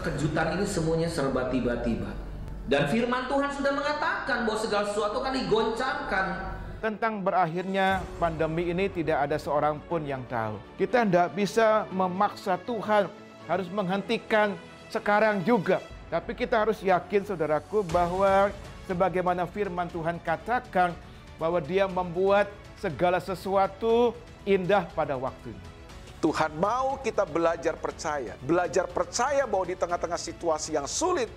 Kejutan ini semuanya serba tiba-tiba. Dan firman Tuhan sudah mengatakan bahwa segala sesuatu akan digoncangkan. Tentang berakhirnya pandemi ini tidak ada seorang pun yang tahu. Kita tidak bisa memaksa Tuhan harus menghentikan sekarang juga. Tapi kita harus yakin, saudaraku, bahwa sebagaimana firman Tuhan katakan bahwa Dia membuat segala sesuatu indah pada waktunya. Tuhan mau kita belajar percaya bahwa di tengah-tengah situasi yang sulit,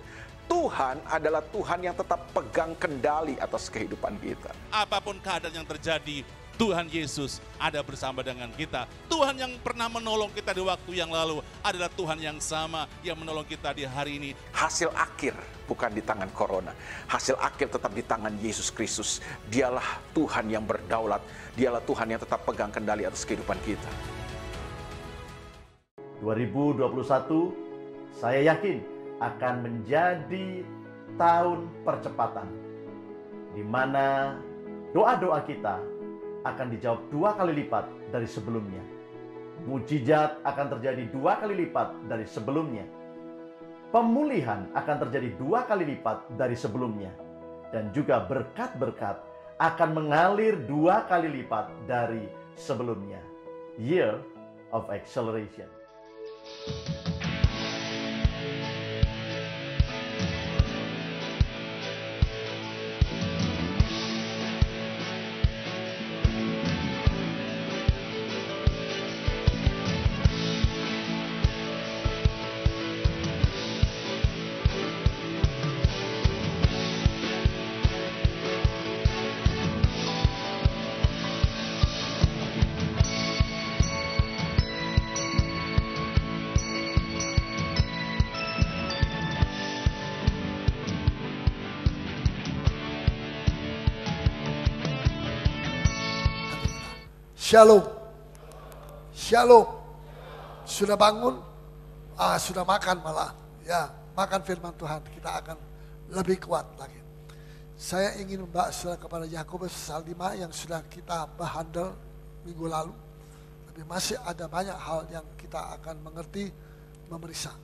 Tuhan adalah Tuhan yang tetap pegang kendali atas kehidupan kita. Apapun keadaan yang terjadi, Tuhan Yesus ada bersama dengan kita. Tuhan yang pernah menolong kita di waktu yang lalu adalah Tuhan yang sama yang menolong kita di hari ini. Hasil akhir bukan di tangan corona. Hasil akhir tetap di tangan Yesus Kristus. Dialah Tuhan yang berdaulat. Dialah Tuhan yang tetap pegang kendali atas kehidupan kita. 2021, saya yakin akan menjadi tahun percepatan, di mana doa-doa kita akan dijawab 2 kali lipat dari sebelumnya. Mujizat akan terjadi 2 kali lipat dari sebelumnya. Pemulihan akan terjadi 2 kali lipat dari sebelumnya. Dan juga berkat-berkat akan mengalir 2 kali lipat dari sebelumnya. Year of Acceleration. Shalom. Shalom. Sudah bangun? Sudah makan malah. Ya, makan firman Tuhan. Kita akan lebih kuat lagi. Saya ingin membahas kepada Yakobus pasal 5 yang sudah kita behandle minggu lalu. Tapi masih ada banyak hal yang kita akan mengerti, memeriksa.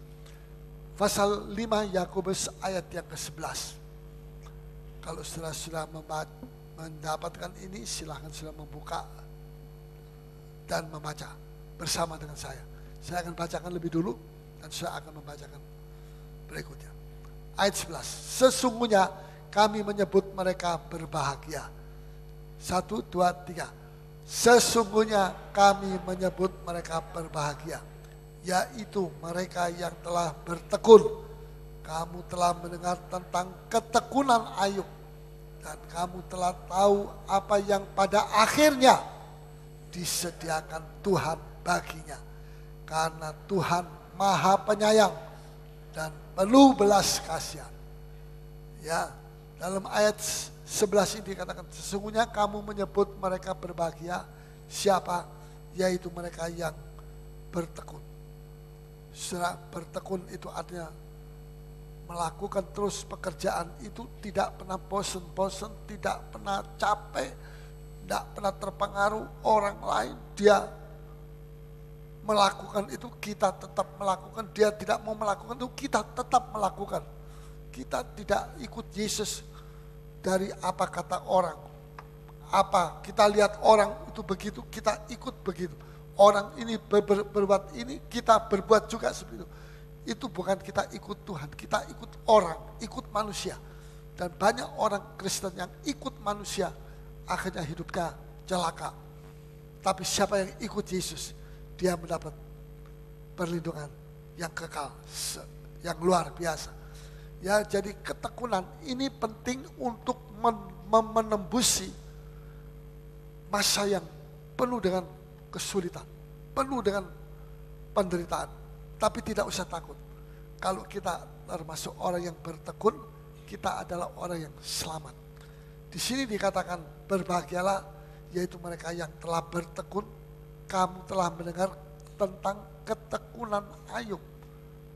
Pasal 5 Yakobus ayat yang ke-11. Kalau sudah mendapatkan ini, silahkan sudah membuka dan membaca bersama dengan saya. Saya akan bacakan lebih dulu dan saya akan membacakan berikutnya. Ayat 11. Sesungguhnya kami menyebut mereka berbahagia. 1, 2, 3. Sesungguhnya kami menyebut mereka berbahagia, yaitu mereka yang telah bertekun. Kamu telah mendengar tentang ketekunan Ayub, dan kamu telah tahu apa yang pada akhirnya disediakan Tuhan baginya. Karena Tuhan Maha Penyayang dan penuh belas kasihan. Ya, dalam ayat 11 ini dikatakan, sesungguhnya kamu menyebut mereka berbahagia. Siapa? Yaitu mereka yang bertekun. Setelah bertekun itu artinya melakukan terus pekerjaan itu, tidak pernah bosan-bosan, tidak pernah capek, tidak pernah terpengaruh orang lain. Dia melakukan itu, kita tetap melakukan. Dia tidak mau melakukan itu, kita tetap melakukan. Kita tidak ikut Yesus dari apa kata orang. Apa kita lihat orang itu begitu, kita ikut begitu. Orang ini berbuat ini, kita berbuat juga seperti itu. Itu bukan kita ikut Tuhan, kita ikut orang, ikut manusia. Dan banyak orang Kristen yang ikut manusia, akhirnya hidupnya celaka. Tapi siapa yang ikut Yesus, dia mendapat perlindungan yang kekal, yang luar biasa. Ya, jadi ketekunan ini penting untuk menembusi masa yang penuh dengan kesulitan, penuh dengan penderitaan. Tapi tidak usah takut. Kalau kita termasuk orang yang bertekun, kita adalah orang yang selamat. Di sini dikatakan berbahagialah, yaitu mereka yang telah bertekun. Kamu telah mendengar tentang ketekunan Ayub.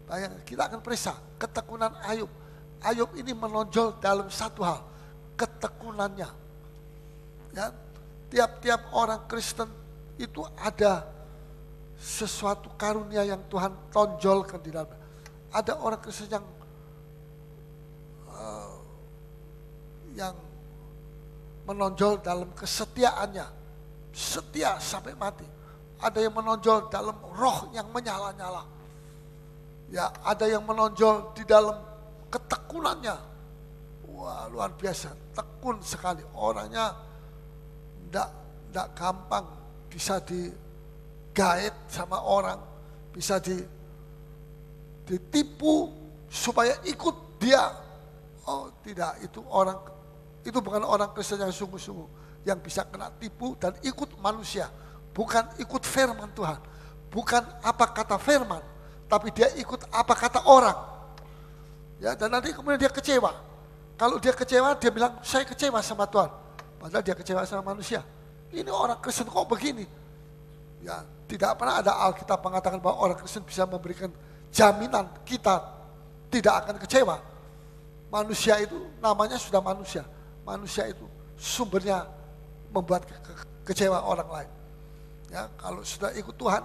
Bayangkan, kita akan periksa ketekunan Ayub. Ayub ini menonjol dalam satu hal, ketekunannya. Ya, tiap-tiap orang Kristen itu ada sesuatu karunia yang Tuhan tonjolkan di dalamnya. Ada orang Kristen yang menonjol dalam kesetiaannya, setia sampai mati. Ada yang menonjol dalam roh yang menyala-nyala. Ya, ada yang menonjol di dalam ketekunannya. Wah, luar biasa, tekun sekali. Orangnya enggak gampang bisa digait sama orang, bisa ditipu supaya ikut dia. Oh, tidak, itu bukan orang Kristen yang sungguh-sungguh, yang bisa kena tipu dan ikut manusia, bukan ikut firman Tuhan, bukan apa kata firman, tapi dia ikut apa kata orang. Ya, dan nanti kemudian dia kecewa. Kalau dia kecewa, dia bilang, saya kecewa sama Tuhan. Padahal dia kecewa sama manusia. Ini orang Kristen kok begini? Ya, tidak pernah ada Alkitab mengatakan bahwa orang Kristen bisa memberikan jaminan kita tidak akan kecewa. Manusia itu namanya sudah manusia. Manusia itu sumbernya membuat kecewa orang lain. Ya, kalau sudah ikut Tuhan,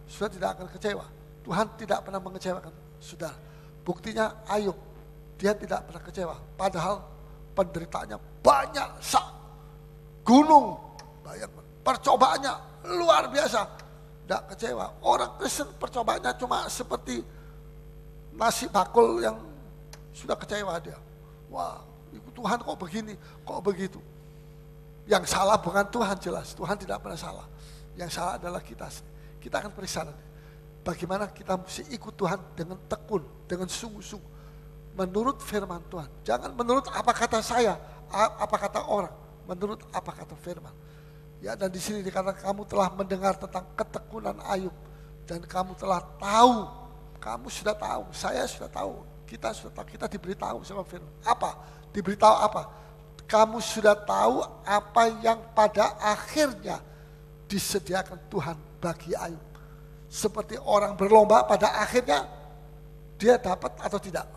sudah tidak akan kecewa. Tuhan tidak pernah mengecewakan saudara. Buktinya Ayub, dia tidak pernah kecewa. Padahal penderitaannya banyak, gunung, bayangkan, percobaannya luar biasa. Tidak kecewa. Orang Kristen percobaannya cuma seperti nasi bakul yang sudah kecewa dia. Wah, Tuhan kok begini, kok begitu. Yang salah bukan Tuhan, jelas. Tuhan tidak pernah salah. Yang salah adalah kita. Kita akan periksa nanti. Bagaimana kita mesti ikut Tuhan dengan tekun, dengan sungguh-sungguh. Menurut firman Tuhan. Jangan menurut apa kata saya, apa kata orang. Menurut apa kata firman. Ya, dan di sini dikatakan kamu telah mendengar tentang ketekunan Ayub. Dan kamu telah tahu, kamu sudah tahu, saya sudah tahu. Kita sudah tahu, kita diberitahu sama firman. Apa? Diberitahu apa? Kamu sudah tahu apa yang pada akhirnya disediakan Tuhan bagi Ayub. Seperti orang berlomba, pada akhirnya dia dapat atau tidak.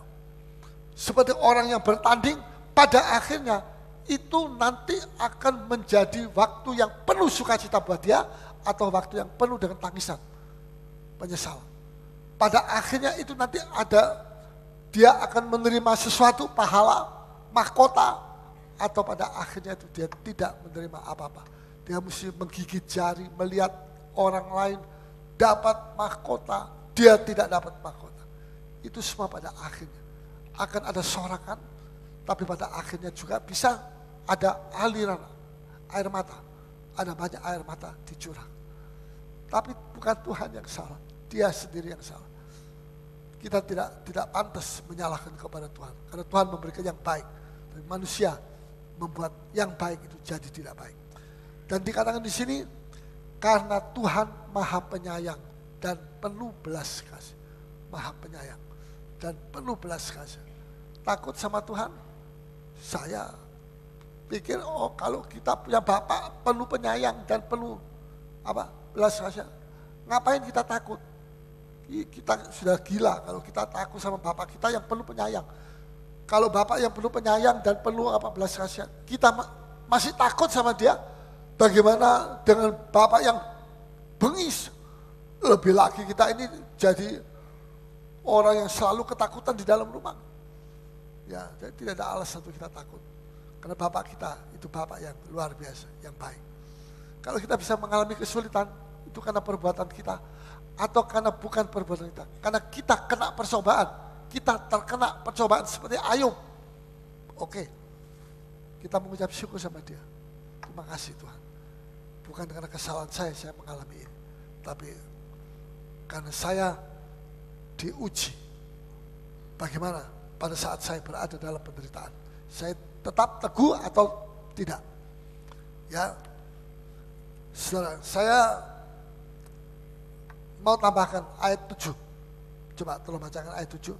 Seperti orang yang bertanding, pada akhirnya itu nanti akan menjadi waktu yang penuh sukacita buat dia, atau waktu yang penuh dengan tangisan, penyesalan. Pada akhirnya itu nanti ada, dia akan menerima sesuatu, pahala, mahkota, atau pada akhirnya itu dia tidak menerima apa-apa. Dia mesti menggigit jari, melihat orang lain dapat mahkota, dia tidak dapat mahkota. Itu semua pada akhirnya akan ada sorakan, tapi pada akhirnya juga bisa ada aliran air mata, ada banyak air mata dicurah. Tapi bukan Tuhan yang salah, dia sendiri yang salah. Kita tidak pantas menyalahkan kepada Tuhan, karena Tuhan memberikan yang baik, dan manusia membuat yang baik itu jadi tidak baik. Dan dikatakan di sini, karena Tuhan Maha Penyayang dan penuh belas kasih. Maha Penyayang dan penuh belas kasih. Takut sama Tuhan? Saya pikir, oh kalau kita punya Bapak penuh penyayang dan penuh belas kasih, ngapain kita takut? Kita sudah gila kalau kita takut sama Bapak kita yang penuh penyayang. Kalau Bapak yang penuh penyayang dan penuh belas kasih, kita masih takut sama dia. Bagaimana dengan Bapak yang bengis? Lebih lagi kita ini jadi orang yang selalu ketakutan di dalam rumah. Ya, jadi tidak ada alasan untuk kita takut. Karena Bapak kita itu Bapak yang luar biasa, yang baik. Kalau kita bisa mengalami kesulitan, itu karena perbuatan kita. Atau karena bukan perbuatan kita. Karena kita kena percobaan. Kita terkena percobaan seperti Ayub. Oke, kita mengucap syukur sama dia. Terima kasih Tuhan. Bukan karena kesalahan saya mengalami ini. Tapi karena saya diuji. Bagaimana pada saat saya berada dalam penderitaan. Saya tetap teguh atau tidak. Ya, saudara, saya mau tambahkan ayat 7. Coba tolong bacakan ayat 7.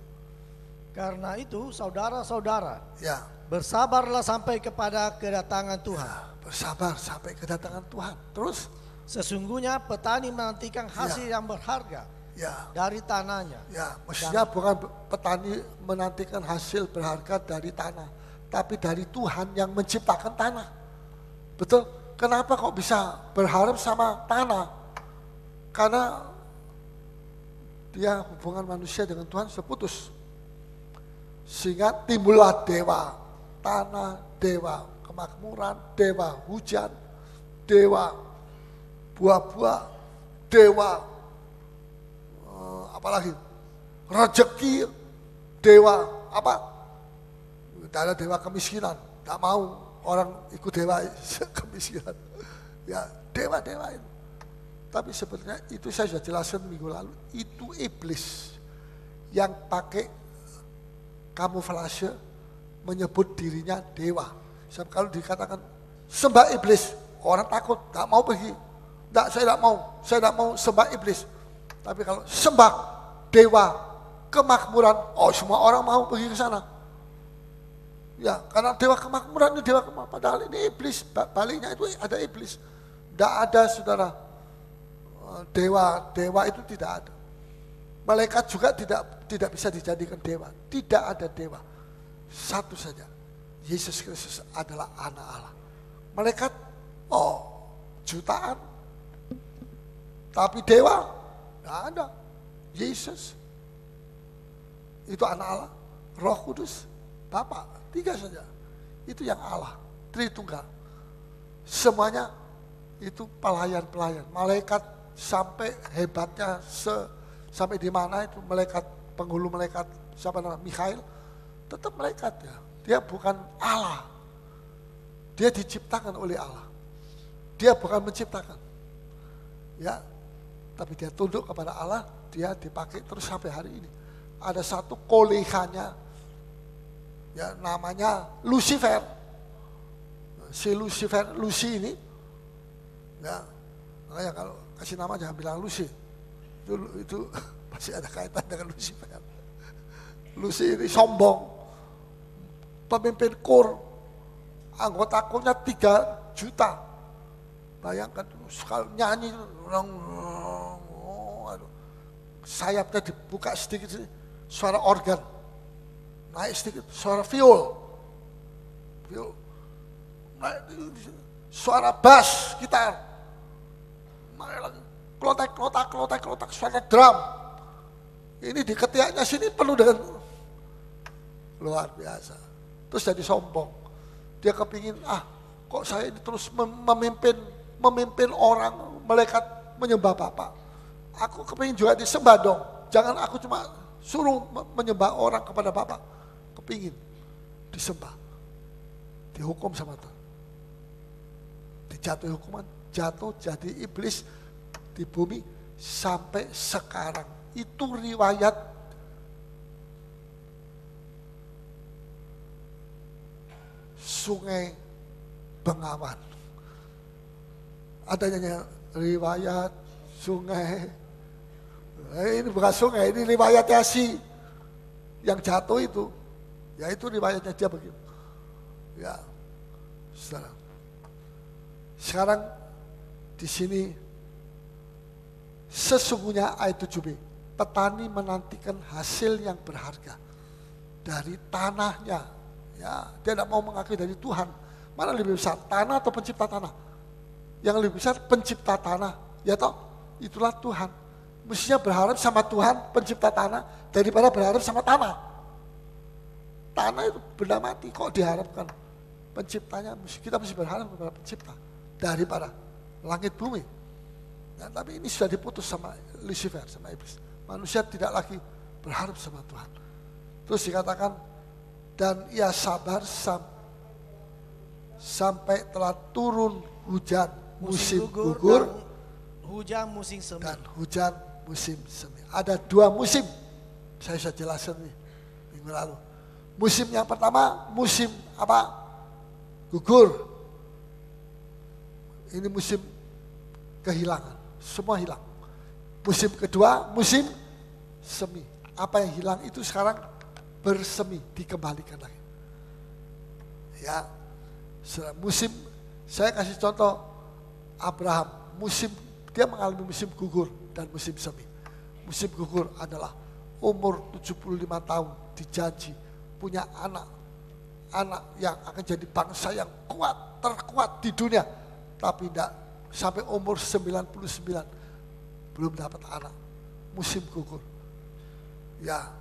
Karena itu saudara-saudara, Ya, bersabarlah sampai kepada kedatangan Tuhan. bersabar sampai kedatangan Tuhan. Terus, Sesungguhnya petani menantikan hasil yang berharga ya, dari tanahnya. ya, mestinya bukan petani menantikan hasil berharga dari tanah, tapi dari Tuhan yang menciptakan tanah. Betul? Kenapa kok bisa berharap sama tanah? Karena dia hubungan manusia dengan Tuhan sudah putus. Sehingga timbullah dewa tanah, dewa kemakmuran, dewa hujan, dewa buah-buah, dewa apalagi rezeki, dewa apa? Tidak ada dewa kemiskinan, tidak mau orang ikut dewa kemiskinan. Ya dewa-dewa itu. Tapi sebenarnya itu saya sudah jelaskan minggu lalu, itu iblis yang pakai kamuflase menyebut dirinya dewa. Sebab kalau dikatakan sembah iblis, orang takut, tak mau pergi. Tidak, saya tidak mau sembah iblis. Tapi kalau sembah dewa kemakmuran, oh semua orang mau pergi ke sana. Ya, karena dewa kemakmuran ini dewa kemakmuran, padahal ini iblis, baliknya itu ada iblis. Tidak ada saudara, dewa itu tidak ada. Malaikat juga tidak bisa dijadikan dewa, tidak ada dewa. Satu saja, Yesus Kristus adalah anak Allah. Malaikat, jutaan. Tapi dewa, tidak ada. Yesus, itu anak Allah. Roh Kudus, Bapa, 3 saja. Itu yang Allah, Tritunggal. Semuanya itu pelayan-pelayan. Malaikat sampai hebatnya, sampai di mana itu malaikat, penghulu malaikat, siapa namanya, Mikhail, tetap malaikat ya. Dia bukan Allah. Dia diciptakan oleh Allah. Dia bukan menciptakan. Ya, tapi dia tunduk kepada Allah, dia dipakai terus sampai hari ini. Ada satu koleganya, ya namanya Lucifer. Si Lucifer, Lucy ini, ya makanya kalau kasih nama jangan bilang Lucy. Itu pasti ada kaitan dengan Lucifer. Lucy ini sombong, pemimpin kur, anggota kurnya 3 juta. Bayangkan sekali nyanyi, sayapnya dibuka sedikit, suara organ, naik sedikit, suara viol, suara bass, gitar, klotak, suara drum. Ini di ketiaknya sini penuh dengan luar biasa. Terus jadi sombong. Dia kepingin, kok saya ini terus memimpin orang, malaikat menyembah Bapa. Aku kepingin juga disembah dong. Jangan aku cuma suruh menyembah orang kepada Bapa. Kepingin disembah. Dihukum sama Tuhan. Dijatuhi hukuman, jatuh jadi iblis di bumi sampai sekarang. Itu riwayat Sungai Bengawan. Adanya riwayat sungai. Ini bukan sungai, ini riwayatnya si yang jatuh itu. Ya itu riwayatnya dia begitu. Ya, saudara. Sekarang di sini sesungguhnya ayat 7b, petani menantikan hasil yang berharga dari tanahnya. Ya, dia tidak mau mengakui dari Tuhan. Mana lebih besar, tanah atau pencipta tanah? Yang lebih besar pencipta tanah. Ya toh, itulah Tuhan. Mestinya berharap sama Tuhan pencipta tanah daripada berharap sama tanah. Tanah itu benda mati, kok diharapkan penciptanya? Kita mesti berharap kepada pencipta daripada langit bumi. Nah, tapi ini sudah diputus sama Lucifer, sama iblis. Manusia tidak lagi berharap sama Tuhan. Terus dikatakan, dan ia sabar sampai telah turun hujan musim gugur hujan musim semi. Dan hujan musim semi. Ada 2 musim, saya sudah jelaskan nih minggu lalu. Musim yang pertama, musim apa? Gugur. Ini musim kehilangan, semua hilang. Musim kedua, musim semi. Apa yang hilang itu sekarang bersemi, dikembalikan lagi. Ya, musim, saya kasih contoh Abraham, musim dia mengalami musim gugur dan musim semi. Musim gugur adalah umur 75 tahun dijanji punya anak yang akan jadi bangsa yang kuat, terkuat di dunia, tapi tidak sampai umur 99 belum dapat anak. Musim gugur. Ya,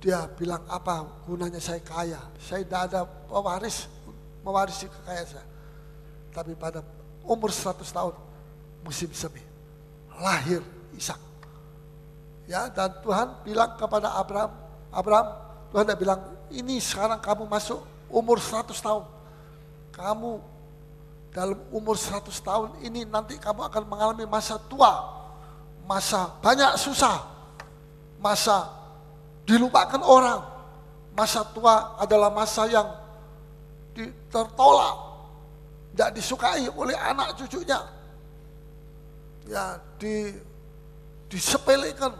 dia bilang apa gunanya saya kaya? Saya tidak ada pewaris mewarisi kekayaan saya. Tapi pada umur 100 tahun musim semi lahir Ishak. Ya, dan Tuhan bilang kepada Abraham, Tuhan tidak bilang, ini sekarang kamu masuk umur 100 tahun. Kamu dalam umur 100 tahun ini nanti kamu akan mengalami masa tua, masa banyak susah, masa dilupakan orang. Masa tua adalah masa yang tertolak, tidak disukai oleh anak cucunya. Ya, disepelekan,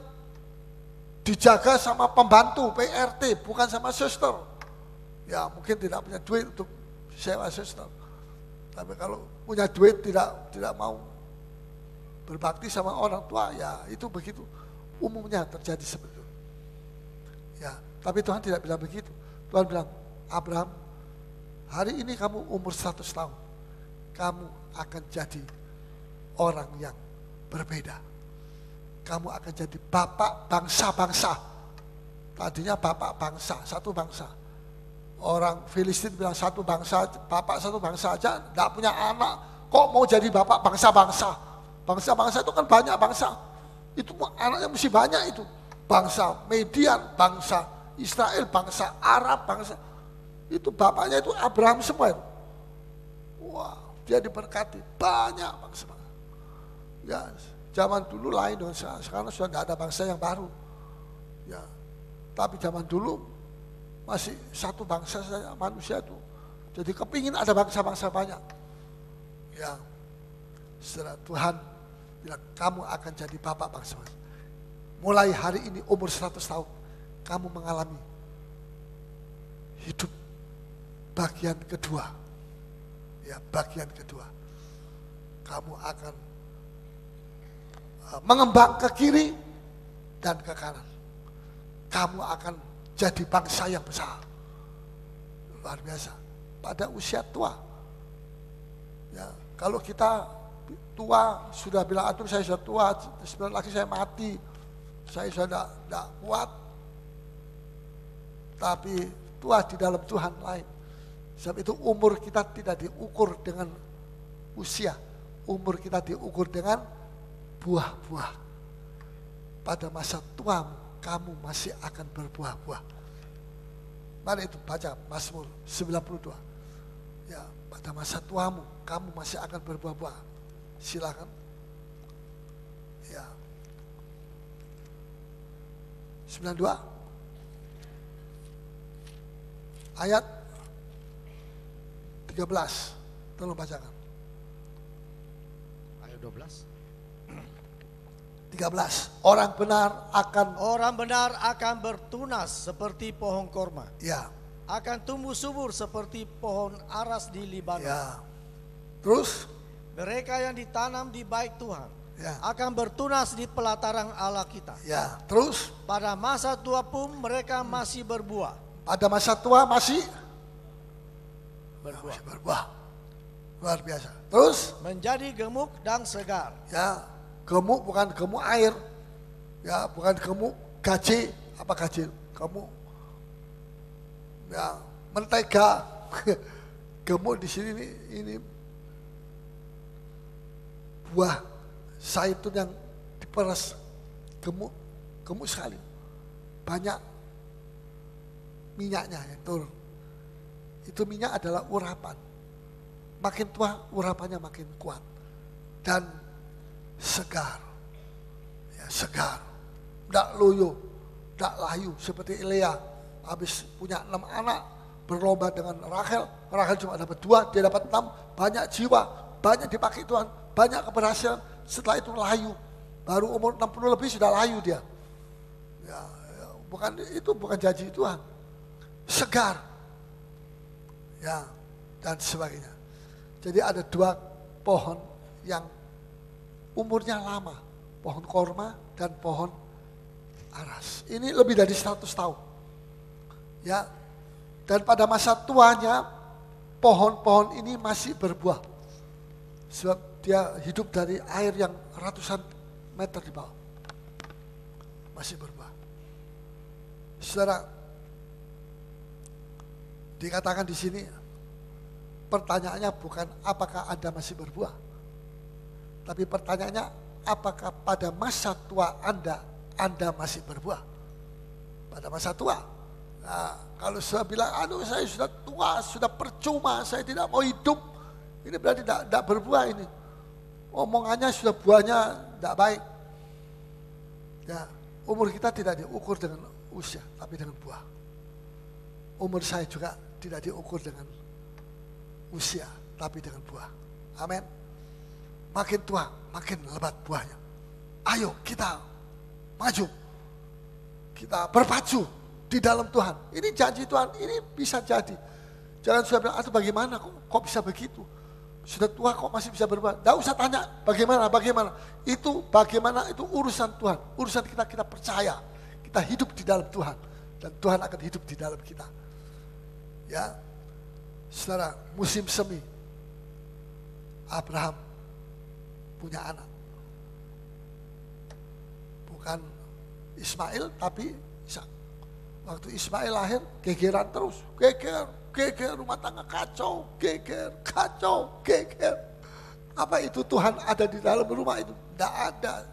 dijaga sama pembantu PRT, bukan sama suster. Ya, mungkin tidak punya duit untuk sewa suster. Tapi kalau punya duit tidak mau berbakti sama orang tua, ya itu begitu umumnya terjadi seperti itu. Ya, tapi Tuhan tidak bilang begitu. Tuhan bilang, Abraham, hari ini kamu umur 100 tahun, kamu akan jadi orang yang berbeda. Kamu akan jadi bapak bangsa-bangsa. Tadinya bapak bangsa, satu bangsa. Orang Filistin bilang satu bangsa, bapak satu bangsa aja, tidak punya anak. Kok mau jadi bapak bangsa-bangsa? Bangsa-bangsa itu kan banyak bangsa. Itu anaknya mesti banyak itu. Bangsa Median, bangsa Israel, bangsa Arab, bangsa. Itu bapaknya itu Abraham semua. Wah, dia diberkati. Banyak bangsa-bangsa. Ya, zaman dulu lain dengan sekarang sudah tidak ada bangsa yang baru. Ya, tapi zaman dulu masih satu bangsa saja manusia itu. Jadi kepingin ada bangsa-bangsa banyak. Ya, setelah Tuhan bilang kamu akan jadi bapak bangsa-bangsa. Mulai hari ini umur 100 tahun kamu mengalami hidup bagian kedua. Ya, bagian kedua. Kamu akan mengembang ke kiri dan ke kanan. Kamu akan jadi bangsa yang besar. Luar biasa. Pada usia tua. Ya, kalau kita tua, sudah bilang, aduh saya sudah tua, sebentar lagi saya mati. Saya sudah tidak kuat. Tapi tua di dalam Tuhan lain. Sebab itu umur kita tidak diukur dengan usia. Umur kita diukur dengan buah-buah. Pada masa tuamu, kamu masih akan berbuah-buah. Mari itu baca Mazmur 92. Ya, pada masa tuamu, kamu masih akan berbuah-buah. Silakan. Ya. 92. Ayat 13. Tolong bacakan. Ayat 12. 13. Orang benar akan bertunas seperti pohon korma. Ya. Akan tumbuh subur seperti pohon aras di Libanon. Ya. Terus Mereka yang ditanam di bait Tuhan ya. akan bertunas di pelataran Allah kita. Ya. Terus Pada masa tua pun mereka masih berbuah. pada masa tua masih Berbuah. berbuah. Luar biasa. Terus Menjadi gemuk dan segar. ya, gemuk bukan gemuk air. Ya, bukan gemuk gaji, apa gaji? Gemuk ya, mentega. Gemuk di sini ini buah zaitun yang diperas. Gemuk sekali. Banyak minyaknya yang turun. Itu minyak adalah urapan. Makin tua urapannya makin kuat dan segar. Ya, segar. Tidak loyo, tidak layu seperti Lea. Habis punya 6 anak berlomba dengan Rachel. Rachel cuma dapat 2, dia dapat 6. Banyak jiwa, banyak dipakai Tuhan, banyak keberhasilan. Setelah itu layu. Baru umur 60 lebih sudah layu dia. Ya, bukan itu bukan janji Tuhan. Segar. Ya, dan sebagainya. Jadi ada 2 pohon yang umurnya lama. Pohon korma dan pohon aras. Ini lebih dari 100 tahun. Ya. Dan pada masa tuanya pohon-pohon ini masih berbuah. Sebab dia hidup dari air yang ratusan meter di bawah. Masih berbuah. Saudara, dikatakan di sini, pertanyaannya bukan apakah Anda masih berbuah, tapi pertanyaannya apakah pada masa tua Anda masih berbuah. Pada masa tua. Nah, kalau saya bilang, aduh saya sudah tua, sudah percuma, saya tidak mau hidup, ini berarti tidak berbuah ini. Omongannya sudah buahnya tidak baik. Ya, umur kita tidak diukur dengan usia, tapi dengan buah. Umur saya juga tidak diukur dengan usia, tapi dengan buah. Amin. Makin tua, makin lebat buahnya. Ayo kita maju. Kita berpacu di dalam Tuhan. Ini janji Tuhan, ini bisa jadi. Jangan sudah bilang, aduh bagaimana kok bisa begitu? Sudah tua kok masih bisa berbuat. Tidak usah tanya bagaimana. Itu bagaimana itu urusan Tuhan. Urusan kita percaya. Kita hidup di dalam Tuhan. Dan Tuhan akan hidup di dalam kita. Ya, saudara, musim semi. Abraham punya anak. Bukan Ismail tapi Ishak. Waktu Ismail lahir, gegeran terus. Geger, rumah tangga kacau, geger. Apa itu Tuhan ada di dalam rumah itu? Tidak ada.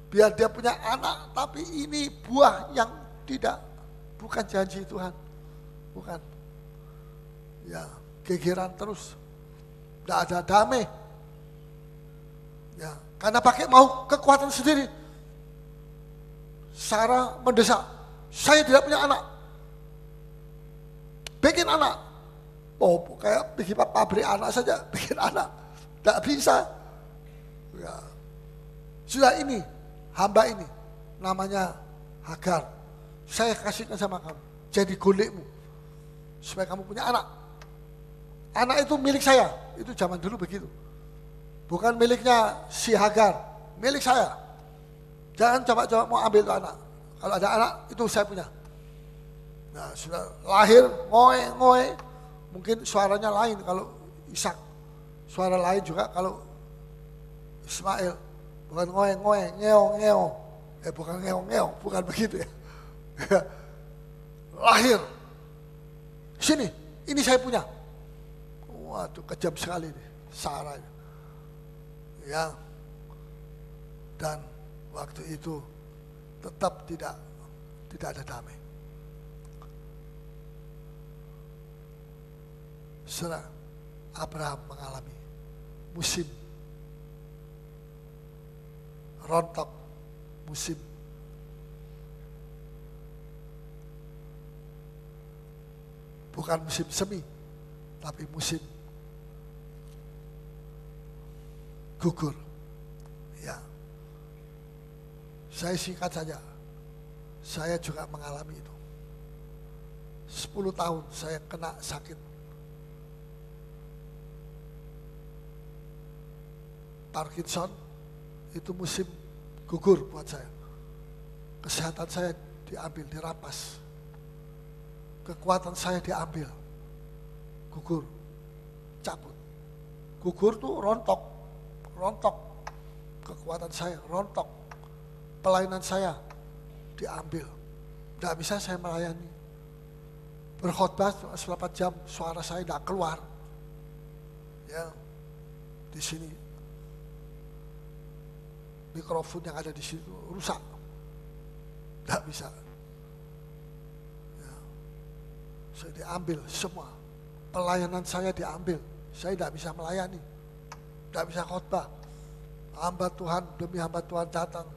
Biar dia punya anak, tapi ini buah yang bukan janji Tuhan. Bukan. Ya, gegeran terus. Tidak ada damai. Ya, karena pakai mau kekuatan sendiri. Sarah mendesak, saya tidak punya anak. Bikin anak. Oh, kayak bikin pabrik anak saja, bikin anak. Tidak bisa. Ya. Sudah ini, hamba ini, namanya Hagar. Saya kasihkan sama kamu, jadi golekmu. Supaya kamu punya anak. Anak itu milik saya, itu zaman dulu begitu. Bukan miliknya si Hagar, milik saya. Jangan coba-coba mau ambil itu anak. Kalau ada anak, itu saya punya. Nah, sudah lahir, ngoe. Mungkin suaranya lain kalau Ishak. Suara lain juga kalau Ismail. Bukan ngoe, ngeong. Bukan ngeong, bukan begitu ya. Lahir. Sini, ini saya punya. Waduh, kejam sekali nih, Sarah. Ya. Dan waktu itu tetap tidak ada damai. Saudara, Abraham mengalami musim rontok, musim bukan musim semi, tapi musim gugur. Ya, saya singkat saja, saya juga mengalami itu. 10 tahun saya kena sakit Parkinson, itu musim gugur buat saya. Kesehatan saya diambil, dirampas. Kekuatan saya diambil. Gugur, cabut. Gugur tuh rontok. Kekuatan saya rontok. Pelayanan saya diambil. Tidak bisa saya melayani. Berkhotbah 8 jam, suara saya tidak keluar. Ya, di sini mikrofon yang ada di situ rusak, tidak bisa. Ya. Saya diambil semua, pelayanan saya diambil, saya tidak bisa melayani, tidak bisa khotbah. Hamba Tuhan demi hamba Tuhan datang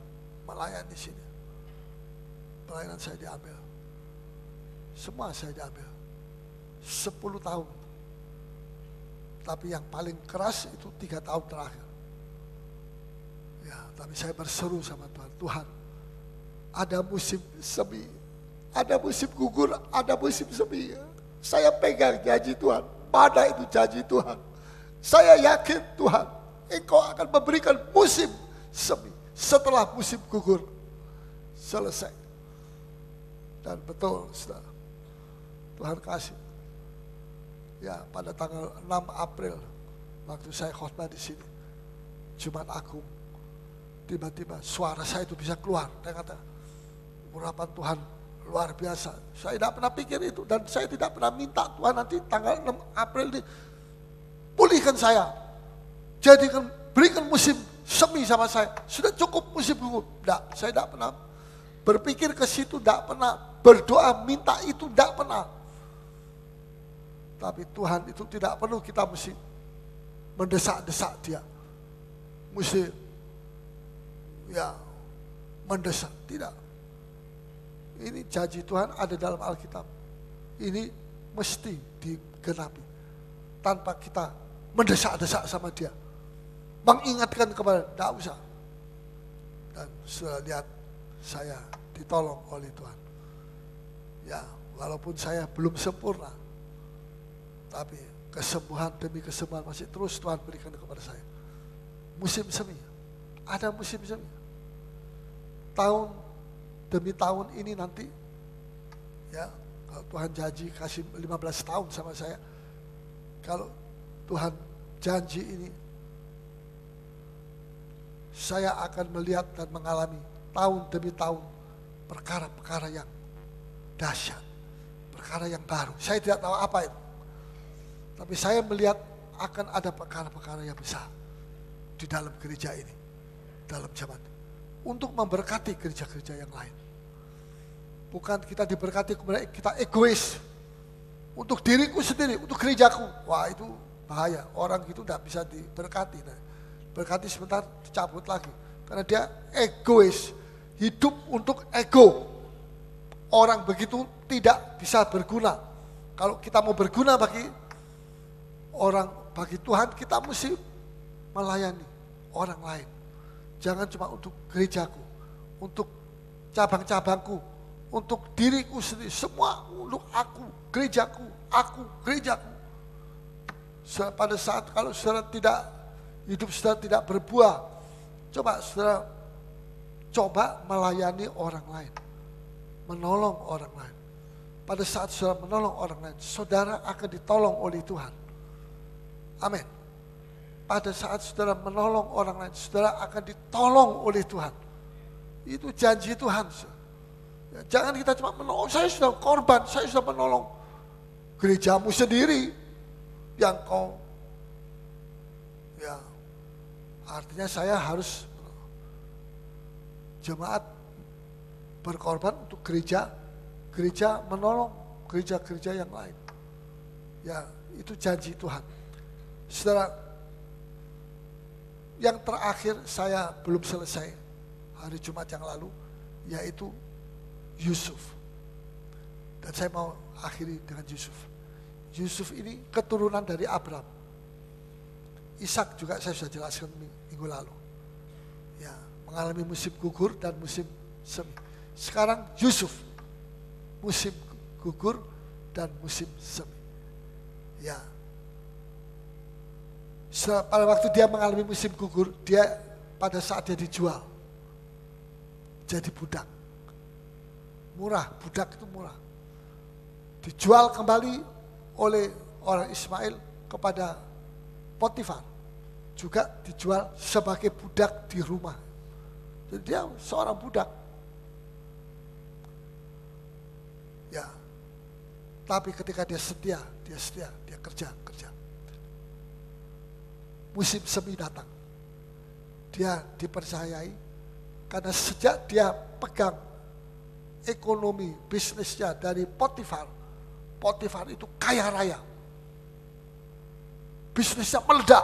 melayani di sini, pelayanan saya diambil, semua saya diambil. 10 tahun, tapi yang paling keras itu 3 tahun terakhir. Ya, tapi saya berseru sama Tuhan, Tuhan, ada musim semi, ada musim gugur, ada musim semi. Saya pegang janji Tuhan, pada itu janji Tuhan. Saya yakin Tuhan, Engkau akan memberikan musim semi setelah musim gugur selesai. Dan betul, saudara, Tuhan kasih. Ya, pada tanggal 6 April, waktu saya khotbah di sini, Jumat Agung, tiba-tiba suara saya itu bisa keluar. Dia kata, urapan Tuhan Luar biasa. Saya tidak pernah pikir itu. Dan saya tidak pernah minta Tuhan nanti tanggal 6 April ini pulihkan saya. Jadikan, berikan musim semi sama saya. Sudah cukup musim gugur. Tidak, saya tidak pernah berpikir ke situ, tidak pernah berdoa minta itu, tidak pernah. Tapi Tuhan itu tidak perlu kita mesti mendesak-desak dia. Mesti ya mendesak, tidak. Ini janji Tuhan ada dalam Alkitab. Ini mesti digenapi. Tanpa kita mendesak-desak sama dia. Mengingatkan kepada, tidak usah. Dan sudah lihat saya ditolong oleh Tuhan. Ya, walaupun saya belum sempurna. Tapi kesembuhan demi kesembuhan masih terus Tuhan berikan kepada saya. Musim semi. Ada musim semi. Tahun demi tahun ini nanti, ya kalau Tuhan janji kasih 15 tahun sama saya, kalau Tuhan janji ini, saya akan melihat dan mengalami tahun demi tahun perkara-perkara yang dahsyat, perkara yang baru. Saya tidak tahu apa itu, tapi saya melihat akan ada perkara-perkara yang besar di dalam gereja ini, dalam zaman ini. Untuk memberkati gereja-gereja yang lain. Bukan kita diberkati kemudian kita egois. Untuk diriku sendiri, untuk gerejaku. Wah itu bahaya, orang itu tidak bisa diberkati. Nah, berkati sebentar, dicabut lagi. Karena dia egois, hidup untuk ego. Orang begitu tidak bisa berguna. Kalau kita mau berguna bagi orang, bagi Tuhan, kita mesti melayani orang lain. Jangan cuma untuk gerejaku, untuk cabang-cabangku, untuk diriku sendiri, semua untuk aku, gerejaku. Pada saat kalau saudara tidak, hidup saudara tidak berbuah, coba saudara melayani orang lain, menolong orang lain. Pada saat saudara menolong orang lain, saudara akan ditolong oleh Tuhan. Amin. Pada saat saudara menolong orang lain, saudara akan ditolong oleh Tuhan. Itu janji Tuhan. Ya, jangan kita cuma menolong, saya sudah korban, saya sudah menolong gerejamu sendiri yang kau, ya artinya saya harus jemaat berkorban untuk gereja menolong gereja-gereja yang lain. Ya, itu janji Tuhan. Saudara, yang terakhir saya belum selesai hari Jumat yang lalu, yaitu Yusuf. Dan saya mau akhiri dengan Yusuf. Yusuf ini keturunan dari Abraham. Ishak juga saya sudah jelaskan minggu lalu. Ya, mengalami musim gugur dan musim semi. Sekarang Yusuf, musim gugur dan musim semi. Ya. Pada waktu dia mengalami musim gugur, dia pada saat dia dijual jadi budak. Murah, budak itu murah. Dijual kembali oleh orang Ismail kepada Potifar. Juga dijual sebagai budak di rumah. Jadi dia seorang budak. Ya. Tapi ketika dia setia, dia kerja. Musim semi datang. Dia dipercayai karena sejak dia pegang ekonomi bisnisnya dari Potifar itu kaya raya. Bisnisnya meledak.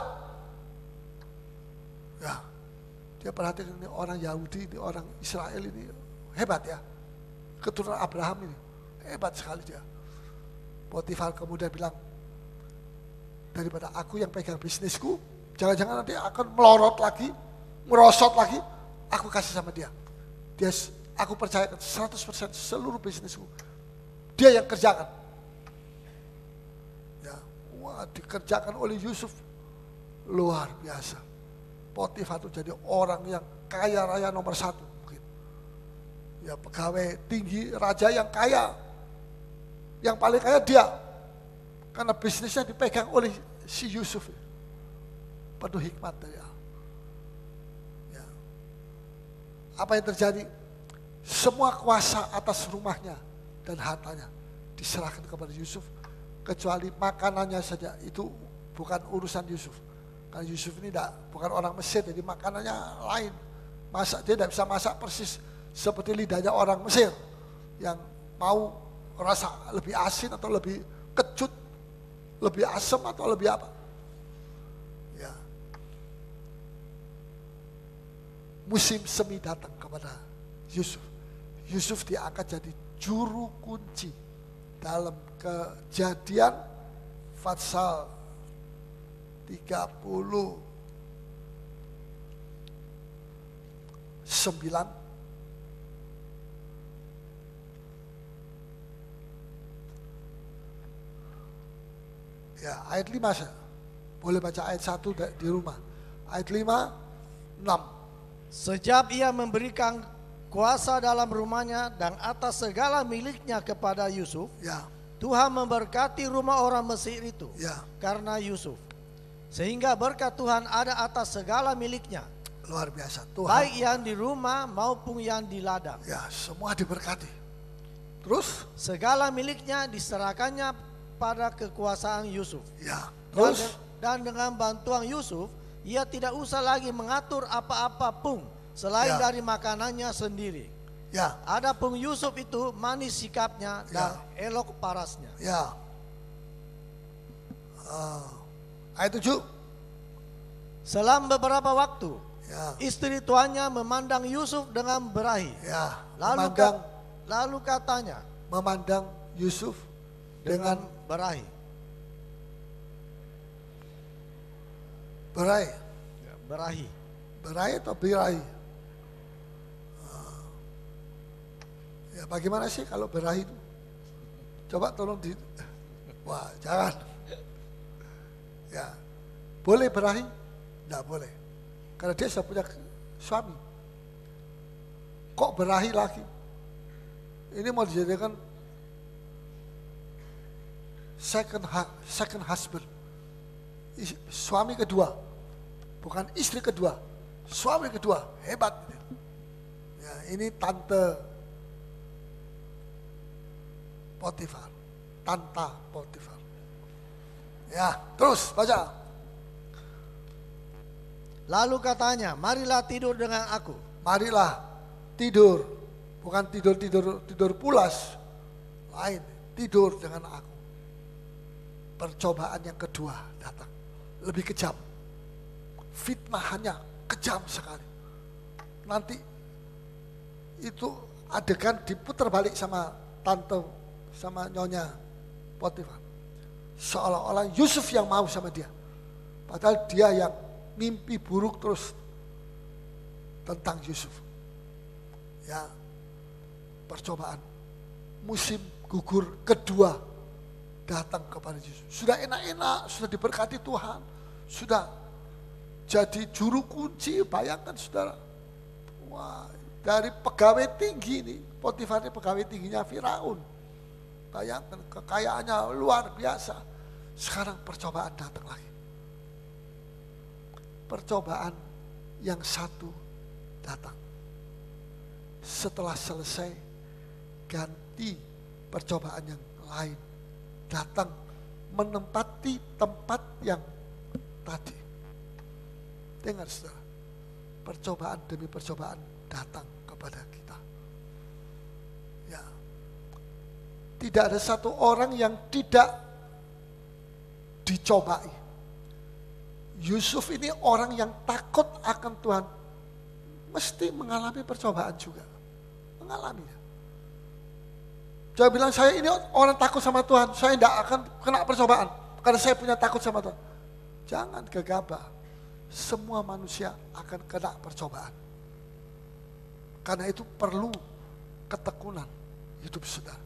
Ya, dia perhatikan ini orang Yahudi, ini orang Israel ini hebat ya. Keturunan Abraham ini hebat sekali dia. Potifar kemudian bilang, daripada aku yang pegang bisnisku, jangan-jangan nanti akan melorot lagi, merosot lagi, aku kasih sama dia. Aku percayakan 100% seluruh bisnisku. Dia yang kerjakan. Ya, wah, dikerjakan oleh Yusuf. Luar biasa. Potifar itu jadi orang yang kaya raya nomor 1 mungkin. Ya, pegawai tinggi raja yang kaya. Yang paling kaya dia. Karena bisnisnya dipegang oleh si Yusuf. Penuh hikmat dari Allah. Apa yang terjadi? Semua kuasa atas rumahnya dan hartanya diserahkan kepada Yusuf, kecuali makanannya saja. Itu bukan urusan Yusuf, karena Yusuf ini bukan orang Mesir, jadi makanannya lain. Dia tidak bisa masak persis seperti lidahnya orang Mesir yang mau rasa lebih asin atau lebih kecut, lebih asam atau lebih apa. Ya. Musim semi datang kepada Yusuf. Yusuf dia akan jadi juru kunci dalam Kejadian pasal 39 ya, ayat 5 saya. Boleh baca ayat 1 di rumah. Ayat 5, 6. Sejak ia memberikan kuasa dalam rumahnya dan atas segala miliknya kepada Yusuf, Ya, Tuhan memberkati rumah orang Mesir itu ya, karena Yusuf. Sehingga berkat Tuhan ada atas segala miliknya, luar biasa. Tuhan, baik yang di rumah maupun yang di ladang. ya, semua diberkati. Terus, Segala miliknya diserahkannya pada kekuasaan Yusuf. ya, Dan, terus, dan dengan bantuan Yusuf, ia tidak usah lagi mengatur apa-apa pun selain Ya. dari makanannya sendiri. ya, Adapun Yusuf itu manis sikapnya dan elok parasnya. ya. Ayat 7. Selang beberapa waktu, Ya, istri tuannya memandang Yusuf dengan berahi. ya. Lalu, lalu katanya Memandang Yusuf dengan berahi. berai. Berahi. Berai atau birahi? Ya, bagaimana sih kalau berahi itu? Coba tolong wah, jangan. Ya, boleh berahi? Tidak boleh. Karena dia sudah punya suami. Kok berahi lagi? Ini mau dijadikan second husband. Suami kedua. Bukan istri kedua. Suami kedua. Hebat. Ya, ini tante Potifar. Tanta Potifar. Ya, terus baca. Lalu katanya, marilah tidur dengan aku. Marilah tidur, bukan tidur pulas, lain tidur dengan aku. Percobaan yang kedua datang, lebih kejam. Fitnahannya kejam sekali. Nanti itu adegan diputar balik sama tante, sama nyonya Potifar. Seolah-olah Yusuf yang mau sama dia. Padahal dia yang mimpi buruk terus tentang Yusuf. Ya, percobaan musim gugur kedua datang kepada Yusuf. Sudah enak-enak, sudah diberkati Tuhan, sudah jadi juru kunci. Bayangkan saudara, wah, dari pegawai tinggi ini, Potifar ini pegawai tingginya Firaun. Bayangkan kekayaannya luar biasa. Sekarang percobaan datang lagi. Percobaan yang satu datang. Setelah selesai, ganti percobaan yang lain. Datang menempati tempat yang tadi. Dengar saudara, percobaan demi percobaan datang kepada kita. Ya, tidak ada satu orang yang tidak dicobai. Yusuf ini orang yang takut akan Tuhan, mesti mengalami percobaan juga. Mengalaminya. Jangan bilang saya ini orang takut sama Tuhan, saya tidak akan kena percobaan karena saya punya takut sama Tuhan. Jangan gegabah. Semua manusia akan kena percobaan. Karena itu perlu ketekunan hidup saudara.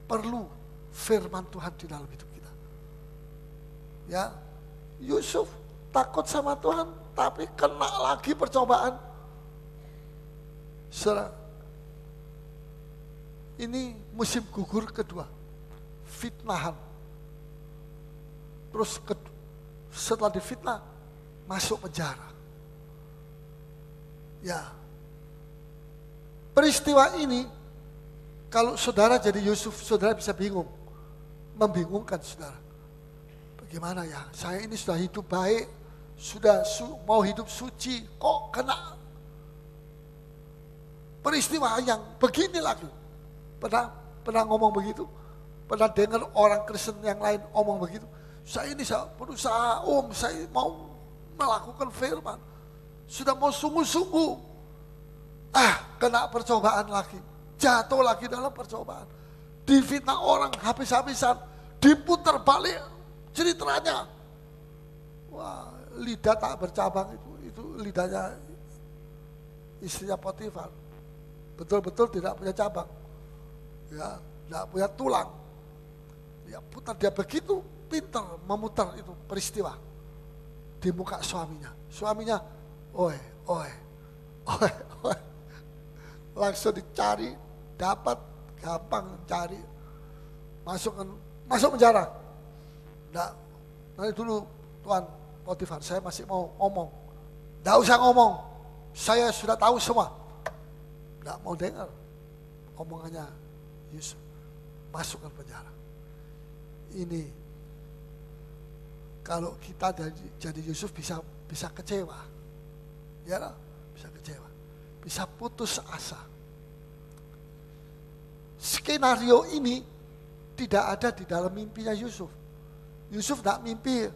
Perlu firman Tuhan di dalam hidup kita. Ya, Yusuf takut sama Tuhan, tapi kena lagi percobaan. Saudara, ini musim gugur kedua, fitnahan. Terus setelah difitnah, masuk penjara. Ya, peristiwa ini Kalau saudara jadi Yusuf, saudara bisa bingung. Membingungkan saudara. Bagaimana ya, saya ini sudah hidup baik, sudah mau hidup suci, kok kena peristiwa yang begini lagi. Pernah ngomong begitu? Pernah dengar orang Kristen yang lain ngomong begitu? Saya berusaha, saya mau melakukan firman. Sudah mau sungguh-sungguh. Kena percobaan lagi. Jatuh lagi dalam percobaan. Difitnah orang habis-habisan. Diputar balik ceritanya. Wah, lidah tak bercabang itu lidahnya istrinya Potifar. Betul-betul tidak punya cabang. Ya, tidak punya tulang. Dia putar, dia begitu pintar memutar itu peristiwa di muka suaminya. Suaminya, oi. Langsung dicari, dapat, gampang cari. Masuk penjara. Nanti dulu Tuan Potifar, saya masih mau ngomong. Tidak usah ngomong, saya sudah tahu semua. Tidak mau dengar omongannya Yusuf. Masukkan penjara. Ini kalau kita jadi Yusuf bisa kecewa. Ya, bisa kecewa. Bisa putus asa. Skenario ini tidak ada di dalam mimpinya Yusuf. Yusuf tidak mimpi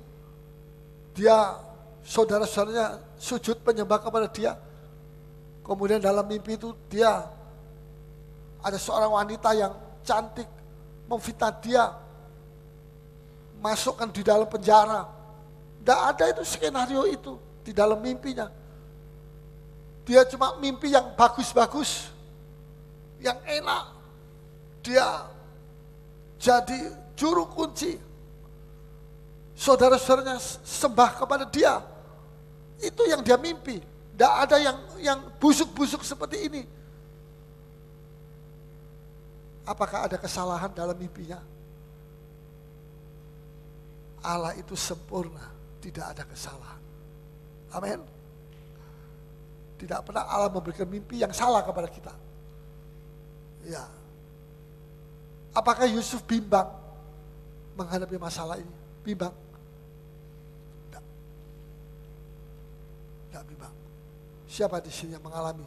dia saudara-saudaranya sujud penyembah kepada dia. Kemudian dalam mimpi itu dia ada seorang wanita yang cantik memfitnah dia, masukkan di dalam penjara. Tidak ada itu skenario itu di dalam mimpinya. Dia cuma mimpi yang bagus-bagus, yang enak. Dia jadi juru kunci. Saudara-saudaranya sembah kepada dia. Itu yang dia mimpi. Tidak ada yang busuk-busuk seperti ini. Apakah ada kesalahan dalam mimpinya? Allah itu sempurna, tidak ada kesalahan. Amin. Tidak pernah Allah memberikan mimpi yang salah kepada kita. Ya. Apakah Yusuf bimbang menghadapi masalah ini? Bimbang? Tidak bimbang. Siapa di sini yang mengalami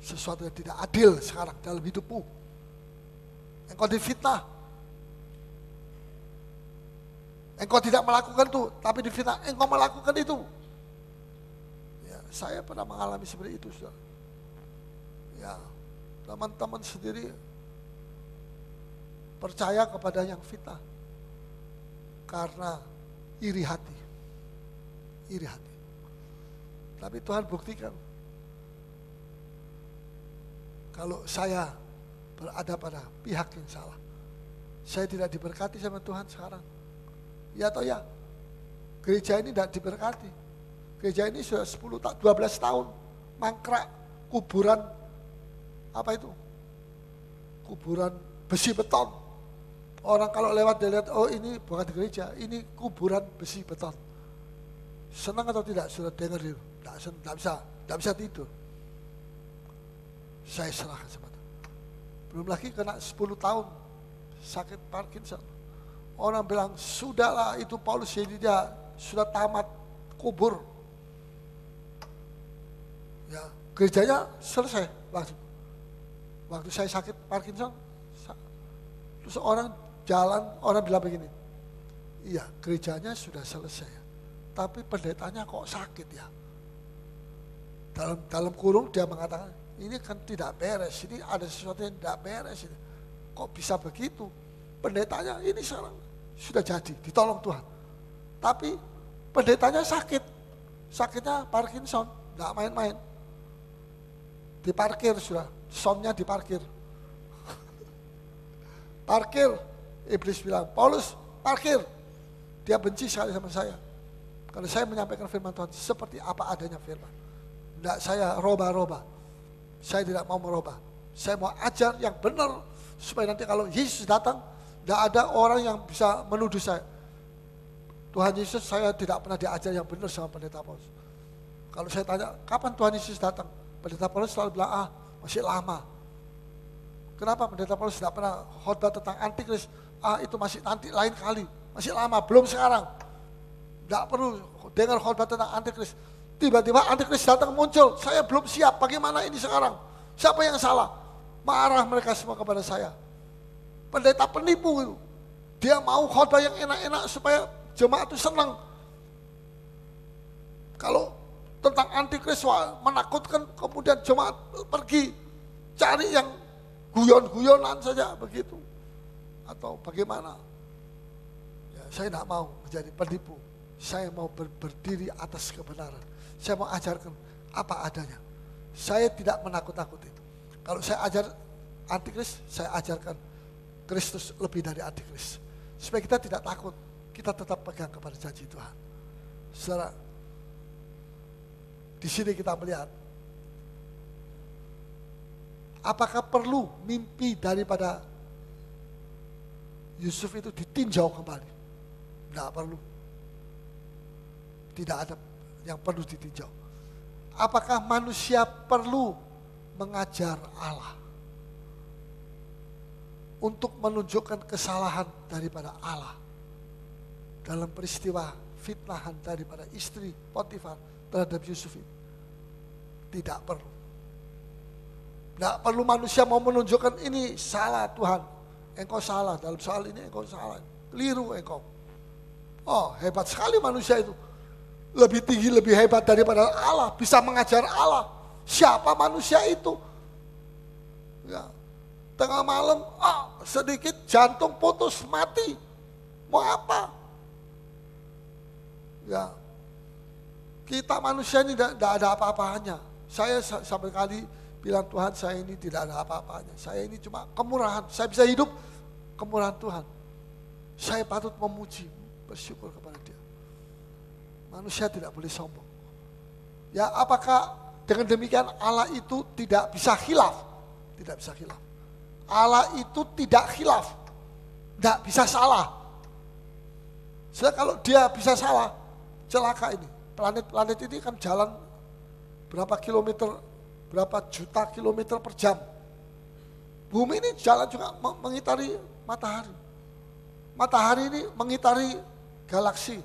sesuatu yang tidak adil sekarang dalam hidupmu? Engkau difitnah. Engkau tidak melakukan itu, tapi difitnah. Engkau melakukan itu. Ya, saya pernah mengalami seperti itu, saudara. Ya, teman-teman sendiri percaya kepada yang fitnah karena iri hati. Iri hati. Tapi Tuhan buktikan kalau saya berada pada pihak yang salah, saya tidak diberkati sama Tuhan sekarang. Ya atau ya? Gereja ini tidak diberkati. Gereja ini sudah 12 tahun mangkrak, kuburan apa itu? Kuburan besi beton. Orang kalau lewat dia lihat, oh ini bukan gereja, ini kuburan besi beton. Senang atau tidak sudah dengar itu? Tidak bisa tidur. Saya serahkan sama Tuhan. Belum lagi kena 10 tahun sakit Parkinson. Orang bilang, sudahlah itu Paulus jadi dia sudah tamat kubur. Ya, gerejanya selesai langsung. Waktu saya sakit Parkinson, terus orang jalan, orang bilang begini, iya gerejanya sudah selesai, tapi pendetanya kok sakit ya. Dalam kurung dia mengatakan, ini kan tidak beres, ini ada sesuatu yang tidak beres ini. Kok bisa begitu? Pendetanya ini sekarang sudah jadi, ditolong Tuhan. Tapi pendetanya sakit, sakitnya Parkinson, tidak main-main. Diparkir sudah, sonnya diparkir. Parkir, iblis bilang, Paulus parkir. Dia benci sekali sama saya. Kalau saya menyampaikan firman Tuhan seperti apa adanya firman. Tidak saya roba-roba. Saya tidak mau merubah. Saya mau ajar yang benar supaya nanti kalau Yesus datang, tidak ada orang yang bisa menuduh saya. Tuhan Yesus saya tidak pernah diajar yang benar sama pendeta Paulus. Kalau saya tanya, kapan Tuhan Yesus datang? Pendeta Paulus selalu bilang, masih lama. Kenapa Pendeta Paulus tidak pernah khotbah tentang antikris? Itu masih nanti lain kali, masih lama, belum sekarang. Tidak perlu dengar khotbah tentang antikris. Tiba-tiba antikris datang muncul, saya belum siap, bagaimana ini sekarang? Siapa yang salah? Marah mereka semua kepada saya. Pendeta penipu itu. Dia mau khotbah yang enak-enak supaya jemaat itu senang. Kalau tentang antikris menakutkan, kemudian jemaat pergi cari yang guyon-guyonan saja begitu. Atau bagaimana? Ya, saya tidak mau menjadi penipu. Saya mau berdiri atas kebenaran. Saya mau ajarkan apa adanya. Saya tidak menakut-nakuti itu. Kalau saya ajar antikris, saya ajarkan Kristus lebih dari antikris. Supaya kita tidak takut, kita tetap pegang kepada janji Tuhan. Saudara, di sini kita melihat, apakah perlu mimpi daripada Yusuf itu ditinjau kembali? Tidak perlu. Tidak ada yang perlu ditinjau. Apakah manusia perlu mengajar Allah untuk menunjukkan kesalahan daripada Allah dalam peristiwa fitnahan daripada istri Potifar terhadap Yusuf itu? Tidak perlu. Tidak perlu manusia mau menunjukkan ini salah Tuhan. Engkau salah dalam soal ini, engkau salah. Keliru engkau. Oh, hebat sekali manusia itu. Lebih tinggi, lebih hebat daripada Allah. Bisa mengajar Allah. Siapa manusia itu? Ya. Tengah malam, sedikit jantung putus, mati. Mau apa? Ya. Kita manusia ini tidak ada apa-apanya. Saya sampai kali bilang, Tuhan, saya ini tidak ada apa-apanya. Saya ini cuma kemurahan. Saya bisa hidup kemurahan Tuhan. Saya patut memuji, bersyukur kepada Dia. Manusia tidak boleh sombong. Ya, apakah dengan demikian Allah itu tidak bisa khilaf? Tidak bisa khilaf. Allah itu tidak khilaf. Tidak bisa salah. Soalnya kalau Dia bisa salah, celaka ini. Planet-planet ini kan jalan berapa kilometer, berapa juta kilometer per jam. Bumi ini jalan juga mengitari matahari. Matahari ini mengitari galaksi.